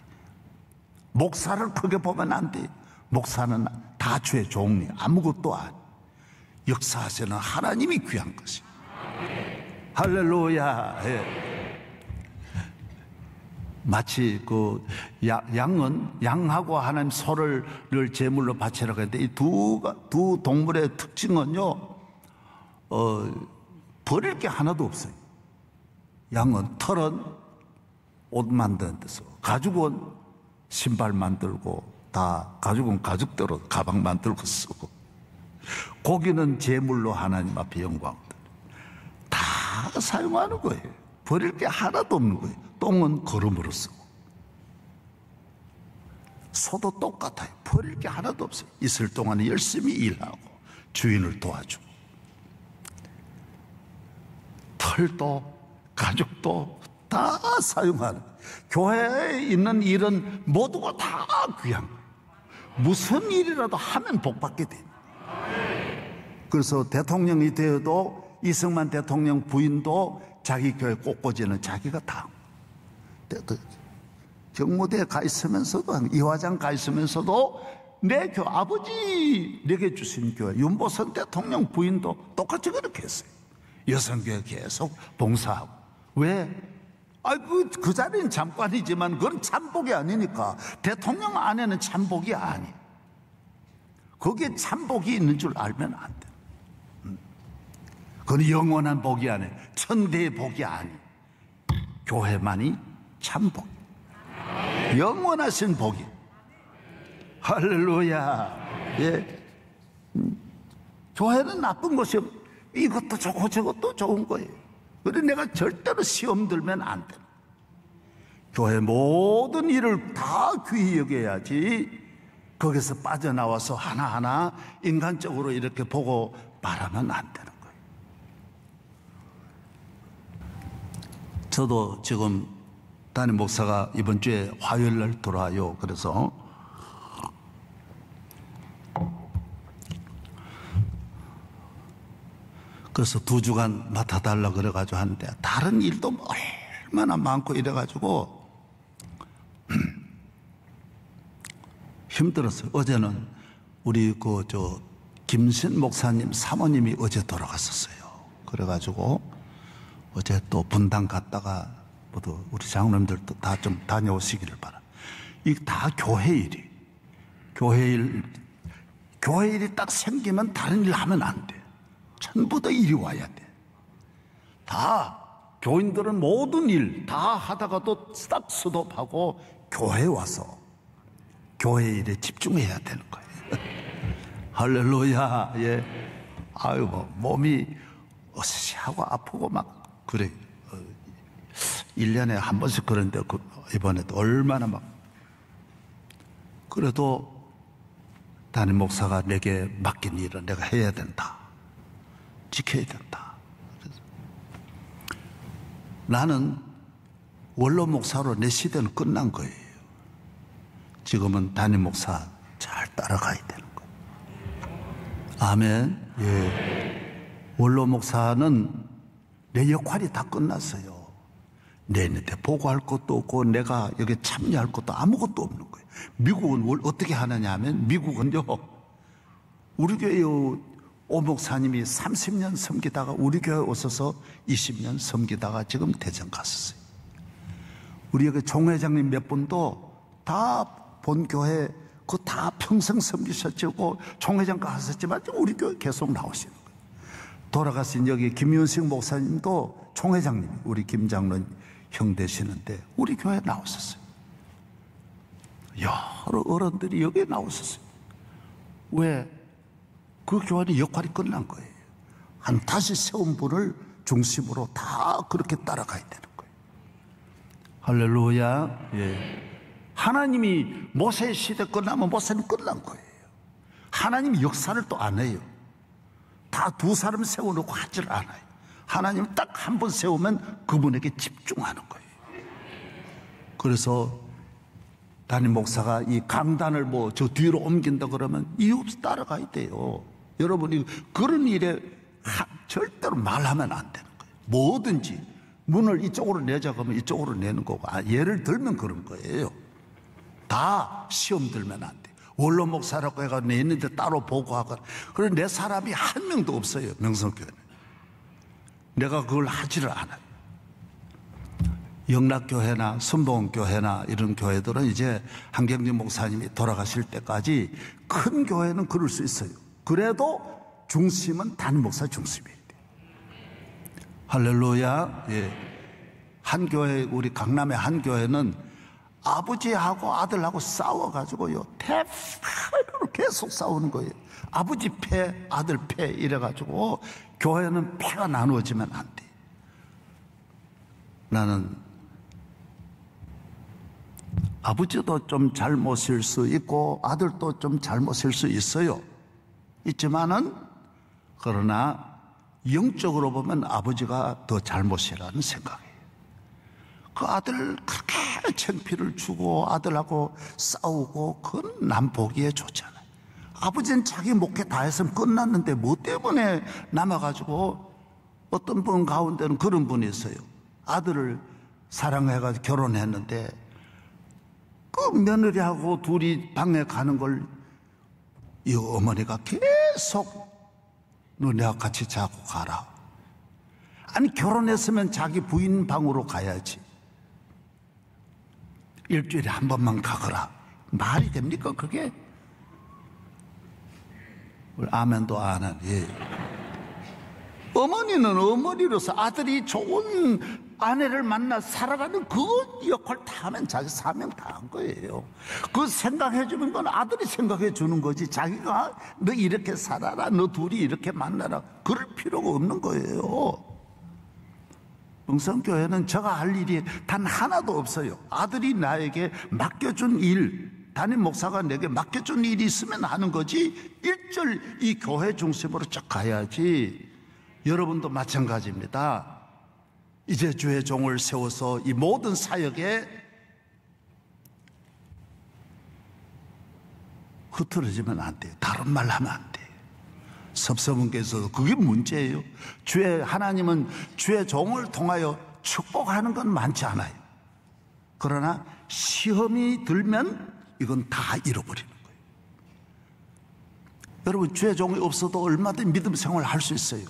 목사를 크게 보면 안 돼. 목사는 다 주의 종이 아무것도 아니. 역사하시는 하나님이 귀한 것이. 할렐루야. 예. 마치 양하고 하나님 소를 제물로 바치라고 했는데 이 두 동물의 특징은요, 버릴 게 하나도 없어요. 양은 털은 옷 만드는 데서, 가죽은 신발 만들고, 가죽은 가죽대로 가방 만들고 쓰고, 고기는 제물로 하나님 앞에 영광 다 사용하는 거예요. 버릴 게 하나도 없는 거예요. 똥은 거름으로 쓰고, 소도 똑같아요. 버릴 게 하나도 없어요. 있을 동안에 열심히 일하고 주인을 도와주고, 털도 가죽도 다 사용하는, 교회에 있는 일은 모두가 다 귀한 거예요. 무슨 일이라도 하면 복받게 돼요. 그래서 대통령이 되어도 이승만 대통령 부인도 자기 교회 꽃꽂이는 자기가 다, 경무대에 가 있으면서도, 이화장 가 있으면서도 내 교회, 아버지 내게 주신 교회, 윤보선 대통령 부인도 똑같이 그렇게 했어요. 여성교회 계속 봉사하고. 왜? 그 자리는 잠깐이지만 그건 참복이 아니니까. 대통령 안에는 참복이 아니에요. 거기에 참복이 있는 줄 알면 안 돼. 그건 영원한 복이 아니에요. 천대의 복이 아니에요. 교회만이 참복, 영원하신 복이. 할렐루야. 예. 교회는 나쁜 것이 이것도 좋고 저것도 좋은 거예요. 그래서 내가 절대로 시험 들면 안 돼. 교회 모든 일을 다 귀히 여겨야지 거기서 빠져나와서 하나하나 인간적으로 이렇게 보고 말하면 안 되는 거예요. 저도 지금 담임 목사가 이번 주에 화요일 날 돌아와요. 그래서 그래서 2주간 맡아달라 그래가지고 하는데 다른 일도 얼마나 많고 이래가지고 힘들었어요. 어제는 우리 김신 목사님 사모님이 어제 돌아갔었어요. 그래가지고 어제 또 분당 갔다가 모두 우리 장로님들도 다 좀 다녀오시기를 바라. 이게 다 교회 일이 딱 생기면 다른 일 하면 안 돼. 전부 다 일이 와야 돼. 다 교인들은 모든 일 다 하다가도 딱 스톱하고 교회에 와서 교회 일에 집중해야 되는 거예요. 할렐루야. 예. 아유, 몸이 어시하고 아프고 막 그래. 1년에 한 번씩 그런데 이번에도 얼마나 막. 그래도 담임 목사가 내게 맡긴 일은 내가 해야 된다. 지켜야 된다. 그래서 나는 원로 목사로 내 시대는 끝난 거예요. 지금은 담임 목사 잘 따라가야 되는 거예요. 아멘. 예. 원로 목사는 내 역할이 다 끝났어요. 내한테 보고할 것도 없고 내가 여기 참여할 것도 아무것도 없는 거예요. 미국은 어떻게 하느냐 하면 미국은요, 우리 교회 오 목사님이 30년 섬기다가 우리 교회 오셔서 20년 섬기다가 지금 대전 갔었어요. 우리 여기 종회장님 몇 분도 다 본교회 그거 다 평생 섬기셨고 종회장 가셨지만 우리 교회 계속 나오시는 거예요. 돌아가신 여기 김윤식 목사님도 총회장님, 우리 김장로 형 되시는데 우리 교회에 나오셨어요. 여러 어른들이 여기에 나오셨어요. 왜? 그 교회는 역할이 끝난 거예요. 한 다시 세운 분을 중심으로 다 그렇게 따라가야 되는 거예요. 할렐루야. 예. 하나님이 모세 시대 끝나면 모세는 끝난 거예요. 하나님이 역사를 또 안 해요. 다 두 사람 세워놓고 하질 않아요. 하나님 딱 한 번 세우면 그분에게 집중하는 거예요. 그래서 담임 목사가 이 강단을 저 뒤로 옮긴다 그러면 이유 없이 따라가야 돼요. 여러분이 그런 일에 절대로 말하면 안 되는 거예요. 뭐든지 문을 이쪽으로 내자 그러면 이쪽으로 내는 거고, 예를 들면 그런 거예요. 다 시험 들면 안 돼. 원로 목사라고 해가지고 내는데 따로 보고하거나. 그래 내 사람이 한 명도 없어요. 명성교회는. 내가 그걸 하지를 않아요. 영락교회나 순복음교회나 이런 교회들은 이제 한경진 목사님이 돌아가실 때까지 큰 교회는 그럴 수 있어요. 그래도 중심은 담임 목사 중심이에요. 할렐루야. 예. 한 교회, 우리 강남의 한 교회는 아버지하고 아들하고 싸워가지고요, 대파로 계속 싸우는 거예요. 아버지 패, 아들 패 이래가지고 교회는 패가 나누어지면 안 돼. 나는 아버지도 좀 잘못일 수 있고 아들도 좀 잘못일 수 있어요. 있지만은 그러나 영적으로 보면 아버지가 더 잘못이라는 생각이에요. 그 아들 그렇게 창피를 주고 아들하고 싸우고 그건 남 보기에 좋잖아요. 아버지는 자기 목회 다 했으면 끝났는데 뭐 때문에 남아가지고, 어떤 분 가운데는 그런 분이 있어요. 아들을 사랑해가지고 결혼했는데 그 며느리하고 둘이 방에 가는 걸 이 어머니가 계속 너 내가 같이 자고 가라. 아니 결혼했으면 자기 부인 방으로 가야지. 일주일에 한 번만 가거라. 말이 됩니까 그게? 아멘도 안 하네. 예. 어머니는 어머니로서 아들이 좋은 아내를 만나 살아가는 그 역할 다 하면 자기 사명 다 한 거예요. 그 생각해 주는 건 아들이 생각해 주는 거지, 자기가 너 이렇게 살아라, 너 둘이 이렇게 만나라, 그럴 필요가 없는 거예요. 명성교회는 제가 할 일이 단 하나도 없어요. 아들이 나에게 맡겨준 일, 담임 목사가 내게 맡겨준 일이 있으면 하는 거지, 일절 이 교회 중심으로 쭉 가야지. 여러분도 마찬가지입니다. 이제 주의 종을 세워서 이 모든 사역에 흐트러지면 안 돼요. 다른 말 하면 안 돼요. 섭섭은께서도 그게 문제예요. 하나님은 주의 종을 통하여 축복하는 건 많지 않아요. 그러나 시험이 들면 이건 다 잃어버리는 거예요. 여러분, 주의 종이 없어도 얼마든지 믿음 생활을 할 수 있어요.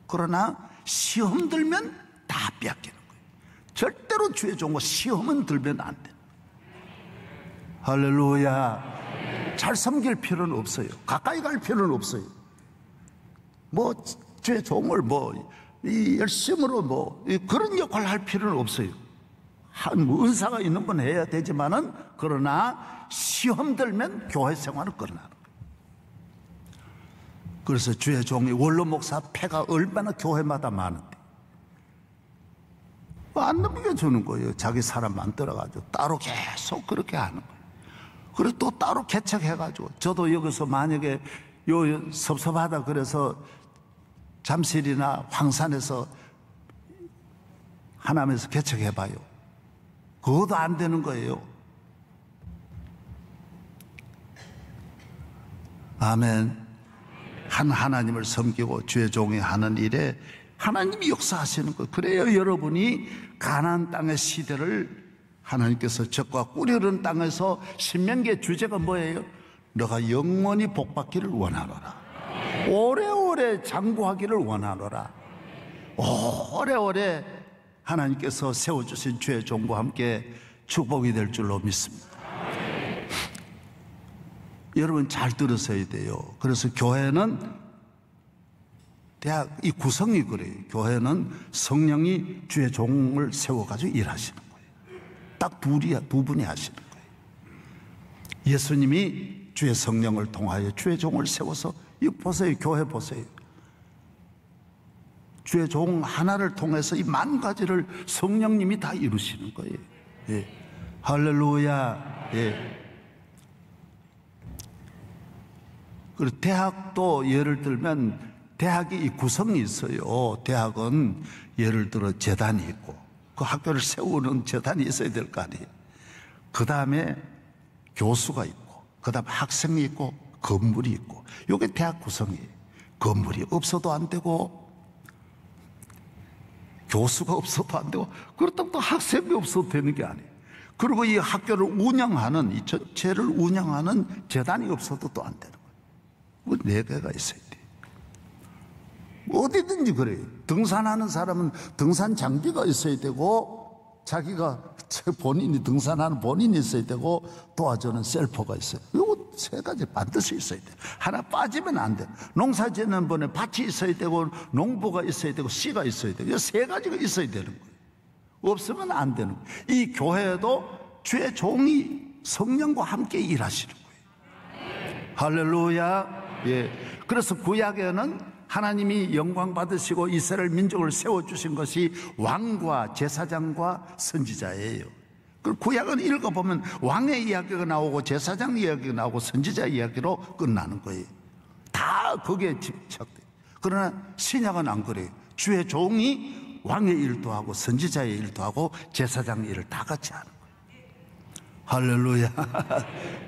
그러나 시험 들면 다 빼앗기는 거예요. 절대로 주의 종과 시험은 들면 안 돼요. 할렐루야. 잘 섬길 필요는 없어요. 가까이 갈 필요는 없어요. 주의 종을 열심으로 그런 역할을 할 필요는 없어요. 은사가 있는 건 해야 되지만은, 그러나 시험 들면 교회 생활을 끊어나는 거예요. 그래서 주의 종이 원로 목사 폐가 얼마나 교회마다 많은데 안 넘겨주는 거예요. 자기 사람 만들어가지고 따로 계속 그렇게 하는 거예요. 그리고 또 따로 개척해가지고, 저도 여기서 만약에 섭섭하다 그래서 잠실이나 황산에서 하남에서 개척해봐요. 그것도 안 되는 거예요. 아멘. 하나님을 섬기고 주의 종이 하는 일에 하나님이 역사하시는 거예요. 그래요, 여러분이 가나안 땅의 시대를 하나님께서 적과 꿀이 땅에서 신명기의 주제가 뭐예요? 너가 영원히 복받기를 원하노라. 오래오래 장구하기를 원하노라. 오래오래 하나님께서 세워주신 주의 종과 함께 축복이 될 줄로 믿습니다. 여러분 잘 들으셔야 돼요. 그래서 교회는 이 구성이 그래요. 교회는 성령이 주의 종을 세워가지고 일하시는 거예요. 딱 두 분이 하시는 거예요. 예수님이 주의 성령을 통하여 주의 종을 세워서, 이거 보세요. 교회 보세요. 주의 종 하나를 통해서 이 만 가지를 성령님이 다 이루시는 거예요. 예. 할렐루야. 예. 그리고 대학도 예를 들면 대학이 이 구성이 있어요. 대학은 예를 들어 재단이 있고 그 학교를 세우는 재단이 있어야 될 거 아니에요. 그 다음에 교수가 있고, 그 다음에 학생이 있고, 건물이 있고. 이게 대학 구성이에요. 건물이 없어도 안 되고, 교수가 없어도 안 되고, 그렇다고 또 학생이 없어도 되는 게 아니에요. 그리고 이 학교를 운영하는, 이 전체를 운영하는 재단이 없어도 또 안 되는 거예요. 네 개가 있어야 돼요. 어디든지 그래요. 등산하는 사람은 등산 장비가 있어야 되고, 자기가 본인이 등산하는 본인이 있어야 되고, 도와주는 셀퍼가 있어요. 이거 세 가지 반드시 있어야 돼요. 하나 빠지면 안 돼요. 농사 짓는 분에 밭이 있어야 되고, 농부가 있어야 되고, 씨가 있어야 돼요. 이 세 가지가 있어야 되는 거예요. 없으면 안 되는 거예요. 이 교회도 주의 종이 성령과 함께 일하시는 거예요. 할렐루야. 예. 그래서 구약에는 하나님이 영광 받으시고 이스라엘 민족을 세워주신 것이 왕과 제사장과 선지자예요. 그 구약은 읽어보면 왕의 이야기가 나오고 제사장 이야기가 나오고 선지자 이야기로 끝나는 거예요. 다 거기에 집착돼요. 그러나 신약은 안 그래요. 주의 종이 왕의 일도 하고 선지자의 일도 하고 제사장 일을 다 같이 하는 거예요. 할렐루야.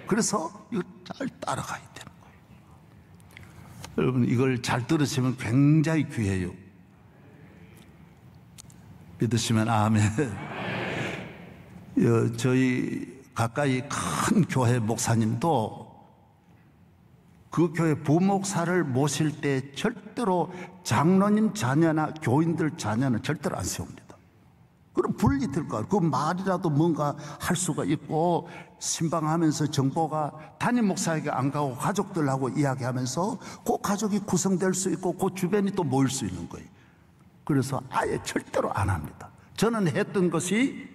그래서 이거 잘 따라가야 되는 거예요. 여러분 이걸 잘 들으시면 굉장히 귀해요. 믿으시면 아멘. 저희 가까이 큰 교회 목사님도 그 교회 부목사를 모실 때 절대로 장로님 자녀나 교인들 자녀는 절대로 안 세웁니다. 그럼 분리될 거야. 그 말이라도 뭔가 할 수가 있고, 신방하면서 정보가 담임 목사에게 안 가고 가족들하고 이야기하면서 그 가족이 구성될 수 있고 그 주변이 또 모일 수 있는 거예요. 그래서 아예 절대로 안 합니다. 저는 했던 것이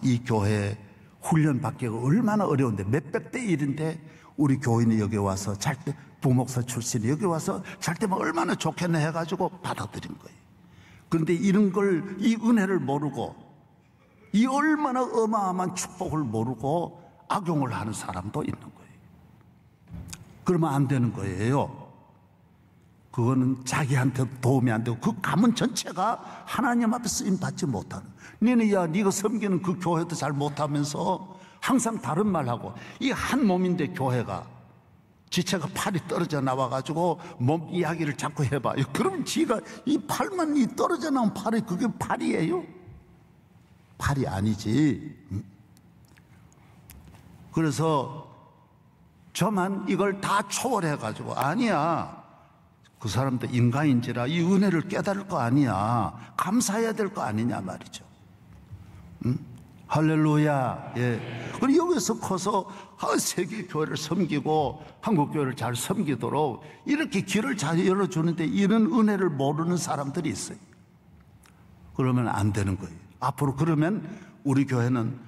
이 교회 훈련 받기가 얼마나 어려운데, 몇백 대 1인데 우리 교인이 여기 와서 잘 때 부목사 출신이 여기 와서 잘 때면 얼마나 좋겠네 해가지고 받아들인 거예요. 그런데 이런 걸, 이 은혜를 모르고, 이 얼마나 어마어마한 축복을 모르고 악용을 하는 사람도 있는 거예요. 그러면 안 되는 거예요. 그거는 자기한테 도움이 안 되고 그 가문 전체가 하나님 앞에 쓰임 받지 못하는. 니네 네가 섬기는 그 교회도 잘 못하면서 항상 다른 말하고 이 한 몸인데 교회가 지체가 팔이 떨어져 나와가지고 몸 이야기를 자꾸 해봐요. 그러면 지가 이 팔만 이 떨어져 나온 팔이 그게 팔이에요? 팔이 아니지. 그래서 저만 이걸 다 초월해가지고 아니야. 그 사람도 인간인지라 이 은혜를 깨달을 거 아니야. 감사해야 될 거 아니냐 말이죠. 할렐루야. 예. 그리고 여기서 커서 세계 교회를 섬기고 한국 교회를 잘 섬기도록 이렇게 길을 잘 열어주는데 이런 은혜를 모르는 사람들이 있어요. 그러면 안 되는 거예요. 앞으로 그러면 우리 교회는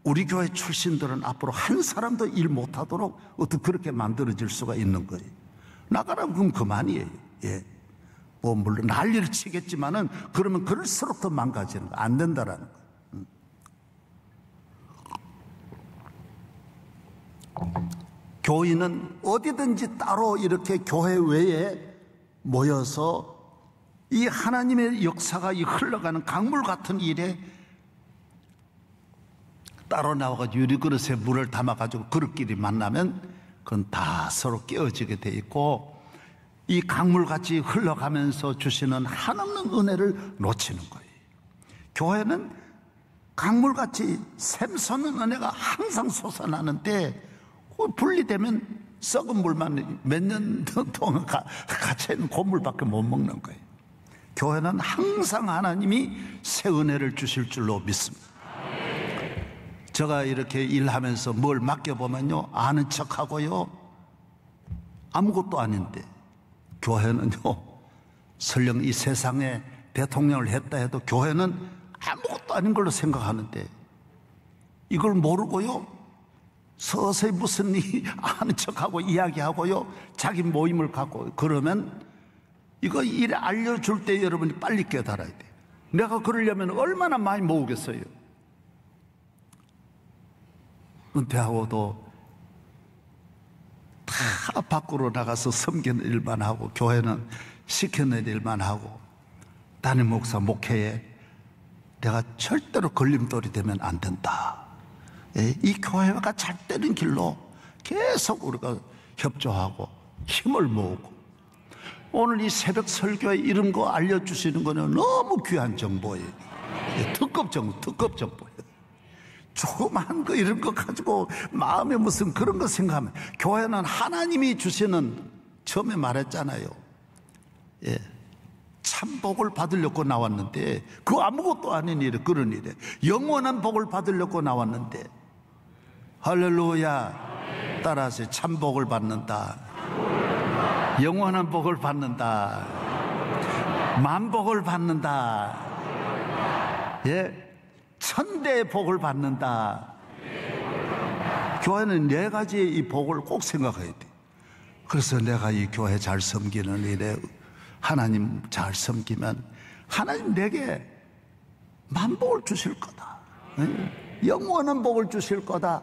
우리 교회 출신들은 앞으로 한 사람도 일 못하도록 어떻게 그렇게 만들어질 수가 있는 거예요. 나가라고 그럼 그만이에요. 예. 뭐 물론 난리를 치겠지만은 그러면 그럴수록 더 망가지는 거 안 된다라는 거. 교인은 어디든지 따로 이렇게 교회 외에 모여서 이 하나님의 역사가 이 흘러가는 강물 같은 일에 따로 나와가지고 유리그릇에 물을 담아가지고 그릇끼리 만나면 그건 다 서로 깨어지게 돼 있고 이 강물같이 흘러가면서 주시는 한없는 은혜를 놓치는 거예요. 교회는 강물같이 샘솟는 은혜가 항상 솟아나는데 분리되면 썩은 물만 몇 년 동안 갇혀있는 고물밖에 못 먹는 거예요. 교회는 항상 하나님이 새 은혜를 주실 줄로 믿습니다. 제가 이렇게 일하면서 뭘 맡겨보면요, 아는 척하고요, 아무것도 아닌데, 교회는요, 설령 이 세상에 대통령을 했다 해도 교회는 아무것도 아닌 걸로 생각하는데, 이걸 모르고요, 서서히 무슨 일 아는 척하고 이야기하고요, 자기 모임을 갖고, 그러면 이거 일 알려줄 때 여러분이 빨리 깨달아야 돼요. 내가 그러려면 얼마나 많이 모으겠어요. 은퇴하고도 다 밖으로 나가서 섬기는 일만 하고 교회는 시키는 일만 하고 담임 목사 목회에 내가 절대로 걸림돌이 되면 안 된다. 이 교회가 잘 되는 길로 계속 우리가 협조하고 힘을 모으고 오늘 이 새벽 설교에 이런 거 알려주시는 거는 너무 귀한 정보예요. 특급 정보예요. 조그만 거 이런 거 가지고 마음에 무슨 그런 거 생각하면 교회는 하나님이 주시는 처음에 말했잖아요. 예. 참 복을 받으려고 나왔는데 그 아무것도 아닌 일에 그런 일에 영원한 복을 받으려고 나왔는데 할렐루야 따라하세요. 참 복을 받는다. 영원한 복을 받는다. 만복을 받는다. 예. 천대의 복을 받는다. 교회는 네 가지의 이 복을 꼭 생각해야 돼. 그래서 내가 이 교회 잘 섬기는 일에 하나님 잘 섬기면 하나님 내게 만복을 주실 거다. 영원한 복을 주실 거다.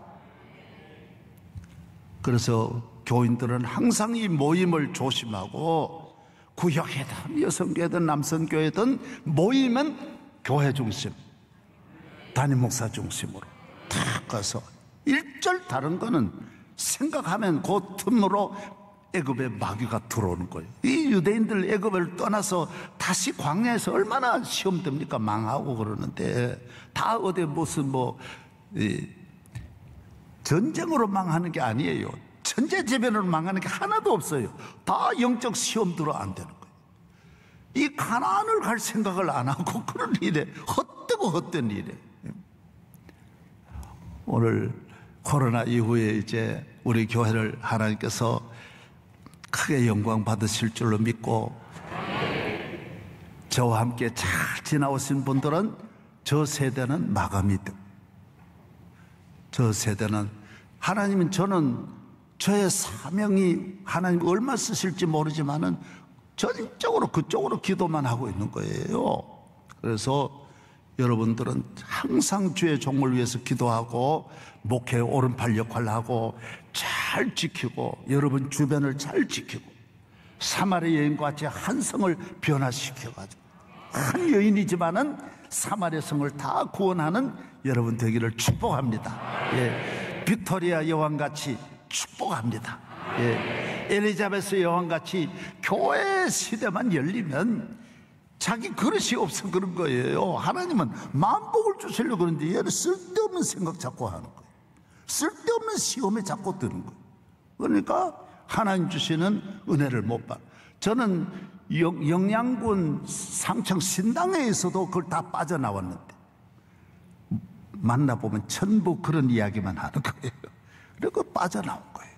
그래서 교인들은 항상 이 모임을 조심하고 구역이든 여성교회든 남성교회든 모임은 교회 중심 담임 목사 중심으로 탁 가서 일절 다른 거는 생각하면 그 틈으로 애굽의 마귀가 들어오는 거예요. 이 유대인들 애굽을 떠나서 다시 광야에서 얼마나 시험 됩니까? 망하고 그러는데 다 어디 무슨 전쟁으로 망하는 게 아니에요. 천재지변으로 망하는 게 하나도 없어요. 다 영적 시험 들어 안 되는 거예요. 이 가나안을 갈 생각을 안 하고 그런 일에 헛되고 헛된 일에 오늘 코로나 이후에 이제 우리 교회를 하나님께서 크게 영광 받으실 줄로 믿고 저와 함께 잘 지나오신 분들은 저 세대는 마감이 돼. 저 세대는 하나님은 저는 저의 사명이 하나님 얼마 쓰실지 모르지만은 전적으로 그쪽으로 기도만 하고 있는 거예요. 그래서 여러분들은 항상 주의 종을 위해서 기도하고 목회의 오른팔 역할을 하고 잘 지키고 여러분 주변을 잘 지키고 사마리아 여인과 같이 한 성을 변화시켜가지고 한 여인이지만은 사마리아 성을 다 구원하는 여러분 되기를 축복합니다. 예, 빅토리아 여왕같이 축복합니다. 예, 엘리자베스 여왕같이 교회 시대만 열리면 자기 그릇이 없어 그런 거예요. 하나님은 만복을 주시려고 그러는데 얘는 쓸데없는 생각 자꾸 하는 거예요. 쓸데없는 시험에 자꾸 드는 거예요. 그러니까 하나님 주시는 은혜를 못 받아. 저는 영양군 상청 신당회에서도 그걸 다 빠져나왔는데 만나보면 전부 그런 이야기만 하는 거예요. 그리고 빠져나온 거예요.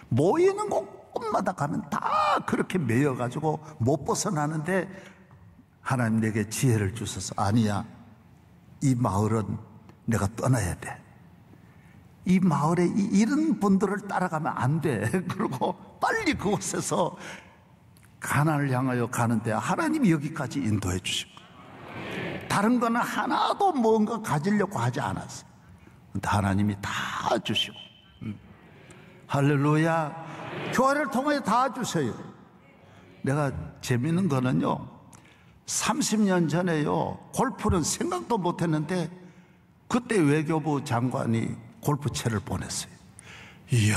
모이는 곳마다 가면 다 그렇게 매여가지고 못 벗어나는데 하나님 내게 지혜를 주셔서 아니야, 이 마을은 내가 떠나야 돼. 이 마을에 이런 분들을 따라가면 안 돼. 그리고 빨리 그곳에서 가나안을 향하여 가는데 하나님이 여기까지 인도해 주신 거예요. 다른 거는 하나도 뭔가 가지려고 하지 않았어요. 근데 하나님이 다 주시고, 할렐루야. 교회를 통해 다 주세요. 내가 재밌는 거는요, 30년 전에요, 골프는 생각도 못 했는데 그때 외교부 장관이 골프채를 보냈어요. 이야,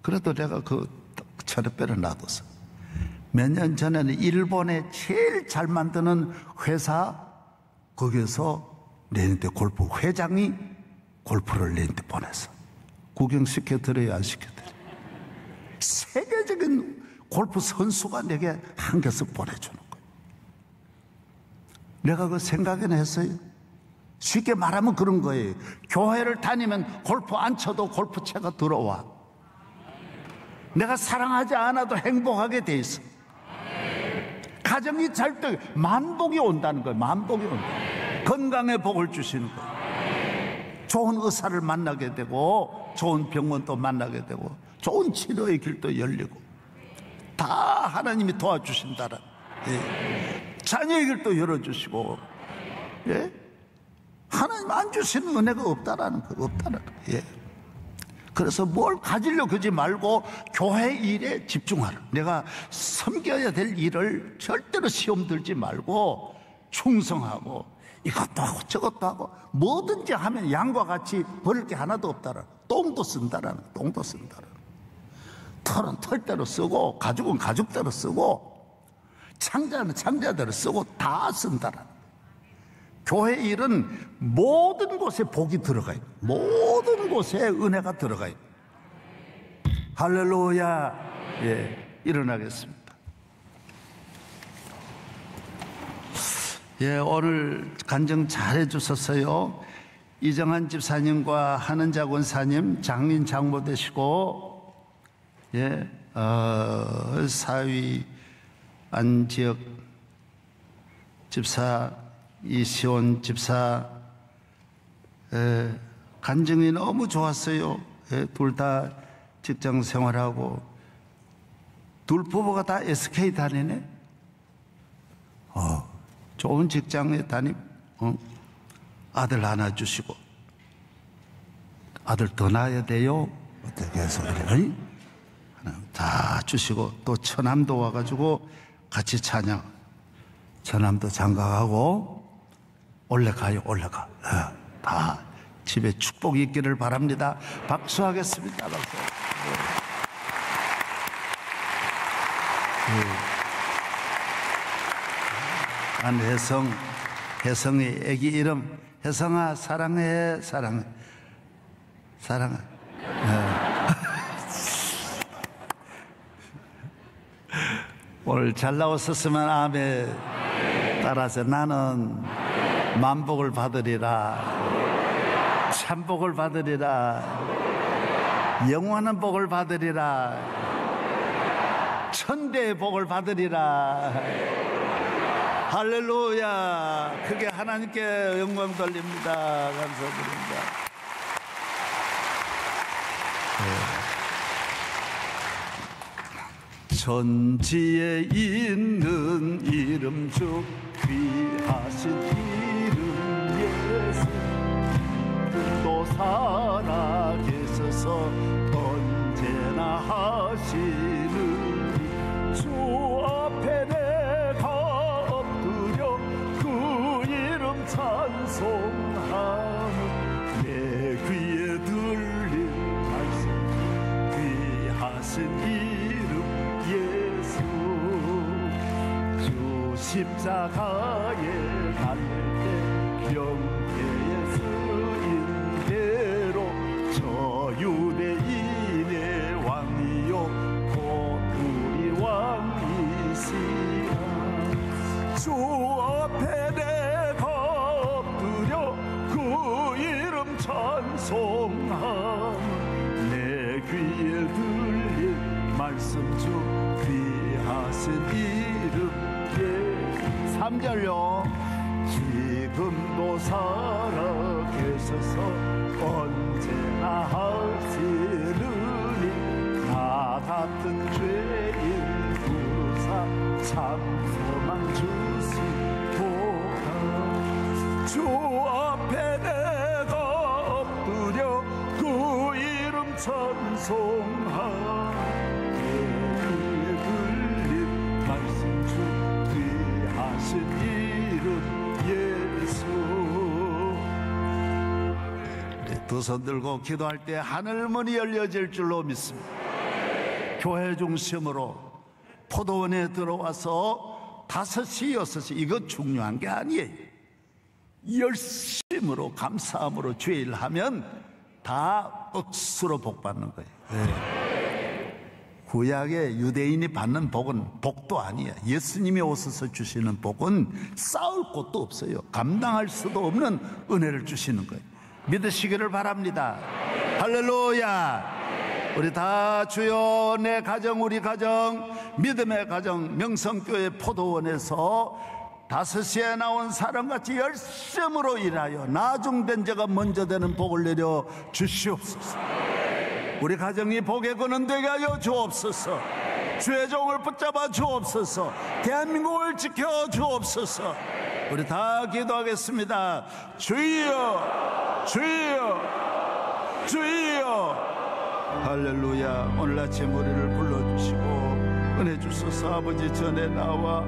그래도 내가 그 천여배를 놔뒀어. 몇 년 전에는 일본에 제일 잘 만드는 회사, 거기에서 내한테 골프 회장이 골프를 내한테 보냈어. 구경시켜드려야 안 시켜드려요? 세계적인 골프 선수가 내게 한 개씩 보내주는 거예요. 내가 그 생각은 했어요. 쉽게 말하면 그런 거예요. 교회를 다니면 골프 안 쳐도 골프채가 들어와. 내가 사랑하지 않아도 행복하게 돼 있어. 가정이 잘 때 만복이 온다는 거예요. 만복이 온다. 건강의 복을 주시는 거예요. 좋은 의사를 만나게 되고 좋은 병원도 만나게 되고 좋은 치료의 길도 열리고 다 하나님이 도와주신다는, 예. 자녀의 길도 열어주시고, 예. 하나님 안 주시는 은혜가 없다라는 거, 없다라는 거. 예. 그래서 뭘 가지려고 그러지 말고 교회 일에 집중하라. 내가 섬겨야 될 일을 절대로 시험 들지 말고 충성하고 이것도 하고 저것도 하고 뭐든지 하면 양과 같이 버릴 게 하나도 없다라는, 똥도 쓴다라는, 똥도 쓴다라는. 털은 털대로 쓰고 가죽은 가죽대로 쓰고 창자는 창자대로 쓰고 다 쓴다라는. 교회 일은 모든 곳에 복이 들어가요. 모든 곳에 은혜가 들어가요. 할렐루야. 예, 일어나겠습니다. 예, 오늘 간증 잘해 주셨어요. 이정한 집사님과 한은자 권사님 장인 장모 되시고, 예, 사위 안지혁 집사, 이시온 집사, 간증이 너무 좋았어요. 둘 다 직장 생활하고 둘 부부가 다 SK 다니네. 좋은 직장에 아들 하나 주시고 아들 더 낳아야 돼요. 어떻게 해서 그래? 다 주시고 또 처남도 와가지고 같이 찬양. 처남도 장가가고 올라가요, 올라가. 다 집에 축복이 있기를 바랍니다. 박수하겠습니다. 박수. 혜성의 애기 이름, 혜성아 사랑해, 사랑해, 사랑해. 오늘 잘 나왔었으면 아멘. 따라서 나는 만복을 받으리라, 참복을 받으리라, 영원한 복을 받으리라, 천대의 복을 받으리라. 할렐루야. 그게 하나님께 영광 돌립니다. 감사드립니다. 천지에 있는 이름 중 귀하신 이름 예수, 또 살아 계셔서 언제나 하시는 십자가에 달릴 때 병태에 쓰인 대로 저 유대인의 왕이요 곧 우리 왕이시라. 주 앞에 내가 엎드려 그 이름 찬송함 내 귀에 들릴 말씀 중 귀하신 이름 3절요. 지금도 살아계셔서 언제나 하시느니 나 같은 죄인 부르사 참 소망 주시도다. 주 앞에 내가 엎드려 그 이름 찬송하 두 손 들고 기도할 때 하늘 문이 열려질 줄로 믿습니다. 교회 중심으로 포도원에 들어와서 5시, 6시 이거 중요한 게 아니에요. 열심으로 감사함으로 주일 하면 다 억수로 복 받는 거예요. 구약의 유대인이 받는 복은 복도 아니에요. 예수님이 오셔서 주시는 복은 쌓을 곳도 없어요. 감당할 수도 없는 은혜를 주시는 거예요. 믿으시기를 바랍니다. 할렐루야. 우리 다 주여 내 가정 우리 가정 믿음의 가정 명성교회 포도원에서 5시에 나온 사람같이 열심으로 일하여 나중된 자가 먼저 되는 복을 내려 주시옵소서. 우리 가정이 복의 근원 되게 하여 주옵소서. 주의 종을 붙잡아 주옵소서. 대한민국을 지켜 주옵소서. 우리 다 기도하겠습니다. 주여 주여 주여. 할렐루야. 오늘 아침 우리를 불러주시고 은혜 주소서. 아버지 전에 나와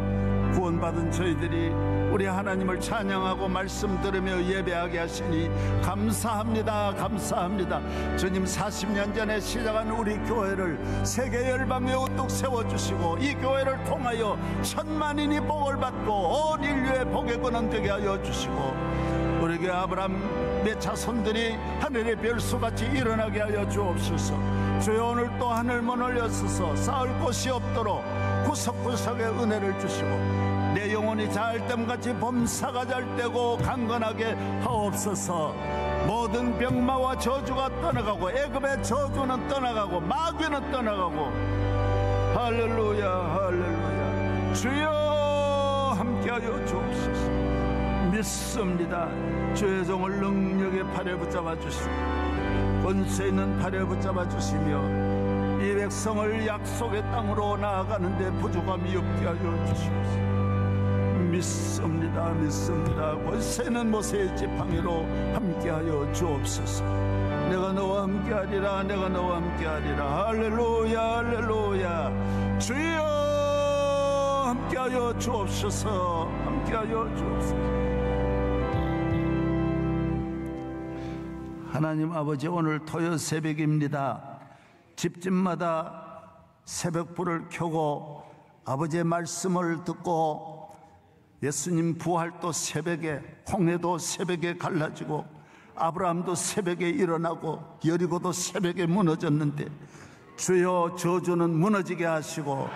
구원받은 저희들이 우리 하나님을 찬양하고 말씀 들으며 예배하게 하시니 감사합니다. 감사합니다. 주님 40년 전에 시작한 우리 교회를 세계 열방에 우뚝 세워주시고 이 교회를 통하여 천만인이 복을 받고 온 인류의 복의 근원 되게 하여 주시고 우리 교회 아브라함의 자손들이 하늘의 별수같이 일어나게 하여 주옵소서. 주여 오늘 또 하늘문을 여셔서 쌓을 곳이 없도록 구석구석에 은혜를 주시고 내 영혼이 자알댐같이 범사가 잘되고 강건하게 하옵소서. 모든 병마와 저주가 떠나가고 애굽의 저주는 떠나가고 마귀는 떠나가고 할렐루야 할렐루야. 주여 함께하여 주옵소서. 믿습니다. 주의 종을 능력의 팔에 붙잡아 주시고 권세 있는 팔에 붙잡아 주시며 이 백성을 약속의 땅으로 나아가는데 부족함이 없게 하여 주시옵소서. 믿습니다. 믿습니다. 권세는 모세의 지팡이로 함께하여 주옵소서. 내가 너와 함께하리라. 내가 너와 함께하리라. 할렐루야 할렐루야. 주여 함께하여 주옵소서. 함께하여 주옵소서. 하나님 아버지, 오늘 토요 새벽입니다. 집집마다 새벽불을 켜고 아버지의 말씀을 듣고 예수님 부활도 새벽에, 홍해도 새벽에 갈라지고 아브라함도 새벽에 일어나고 여리고도 새벽에 무너졌는데 주여 저주는 무너지게 하시고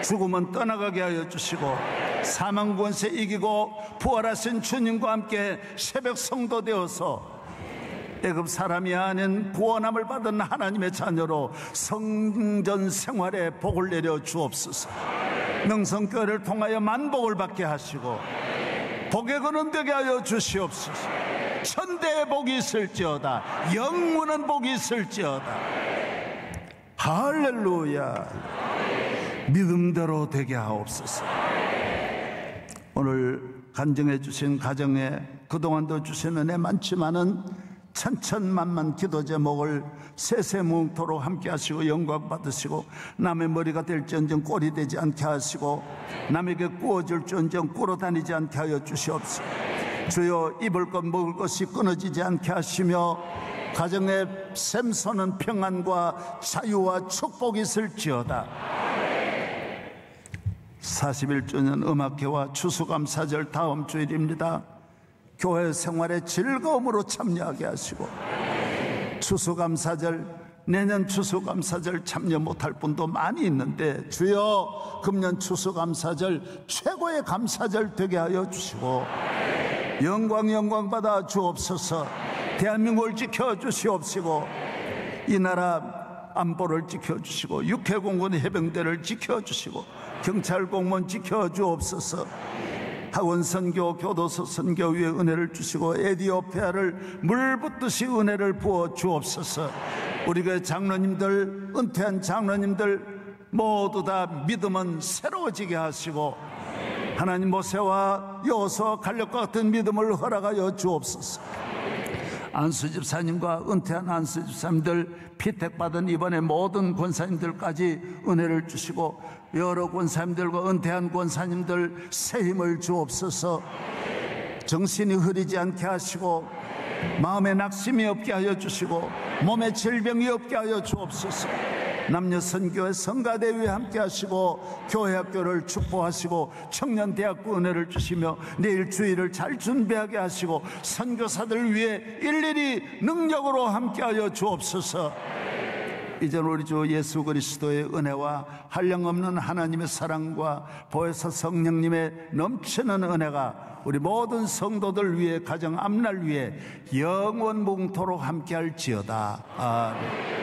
죽음은 떠나가게 하여 주시고 사망 권세 이기고 부활하신 주님과 함께 새벽 성도 되어서 애굽 사람이 아닌 구원함을 받은 하나님의 자녀로 성전 생활에 복을 내려 주옵소서. 명성교회를 통하여 만복을 받게 하시고 복의 근원 되게 하여 주시옵소서. 천대의 복이 있을지어다. 영원한 복이 있을지어다. 할렐루야. 믿음대로 되게 하옵소서. 오늘 간증해 주신 가정에 그동안도 주신 은혜 많지만은 천천만만 기도 제목을 세세무토록 함께 하시고 영광 받으시고 남의 머리가 될지언정 꼴이 되지 않게 하시고 남에게 구워질지언정 꿇어 다니지 않게 하여 주시옵소서. 주여 입을 것 먹을 것이 끊어지지 않게 하시며 가정에 샘솟는 평안과 자유와 축복이 있을지어다. 41주년 음악회와 추수감사절 다음 주일입니다. 교회 생활의 즐거움으로 참여하게 하시고, 추수감사절, 내년 추수감사절 참여 못할 분도 많이 있는데 주여 금년 추수감사절 최고의 감사절 되게 하여 주시고, 영광 받아 주옵소서. 대한민국을 지켜주시옵시고, 이 나라 안보를 지켜주시고, 육해공군 해병대를 지켜주시고, 경찰 공무원 지켜주옵소서. 학원 선교, 교도소 선교 위에 은혜를 주시고, 에디오피아를 물 붓듯이 은혜를 부어 주옵소서. 우리 교회 장로님들, 은퇴한 장로님들 모두 다 믿음은 새로워지게 하시고, 하나님 모세와 여호수아 갈렙과 같은 믿음을 허락하여 주옵소서. 안수 집사님과 은퇴한 안수 집사님들, 피택받은 이번에 모든 권사님들까지 은혜를 주시고, 여러 권사님들과 은퇴한 권사님들 새 힘을 주옵소서. 정신이 흐리지 않게 하시고, 마음에 낙심이 없게 하여 주시고, 몸에 질병이 없게 하여 주옵소서. 남녀 선교회 성가대회에 함께 하시고, 교회 학교를 축복하시고, 청년대학교 은혜를 주시며, 내일 주일을 잘 준비하게 하시고, 선교사들 위해 일일이 능력으로 함께 하여 주옵소서. 이제 우리 주 예수 그리스도의 은혜와 한량없는 하나님의 사랑과 보혜사 성령님의 넘치는 은혜가 우리 모든 성도들 위해, 가정 앞날 위해 영원 뭉토록 함께 할지어다. 아멘.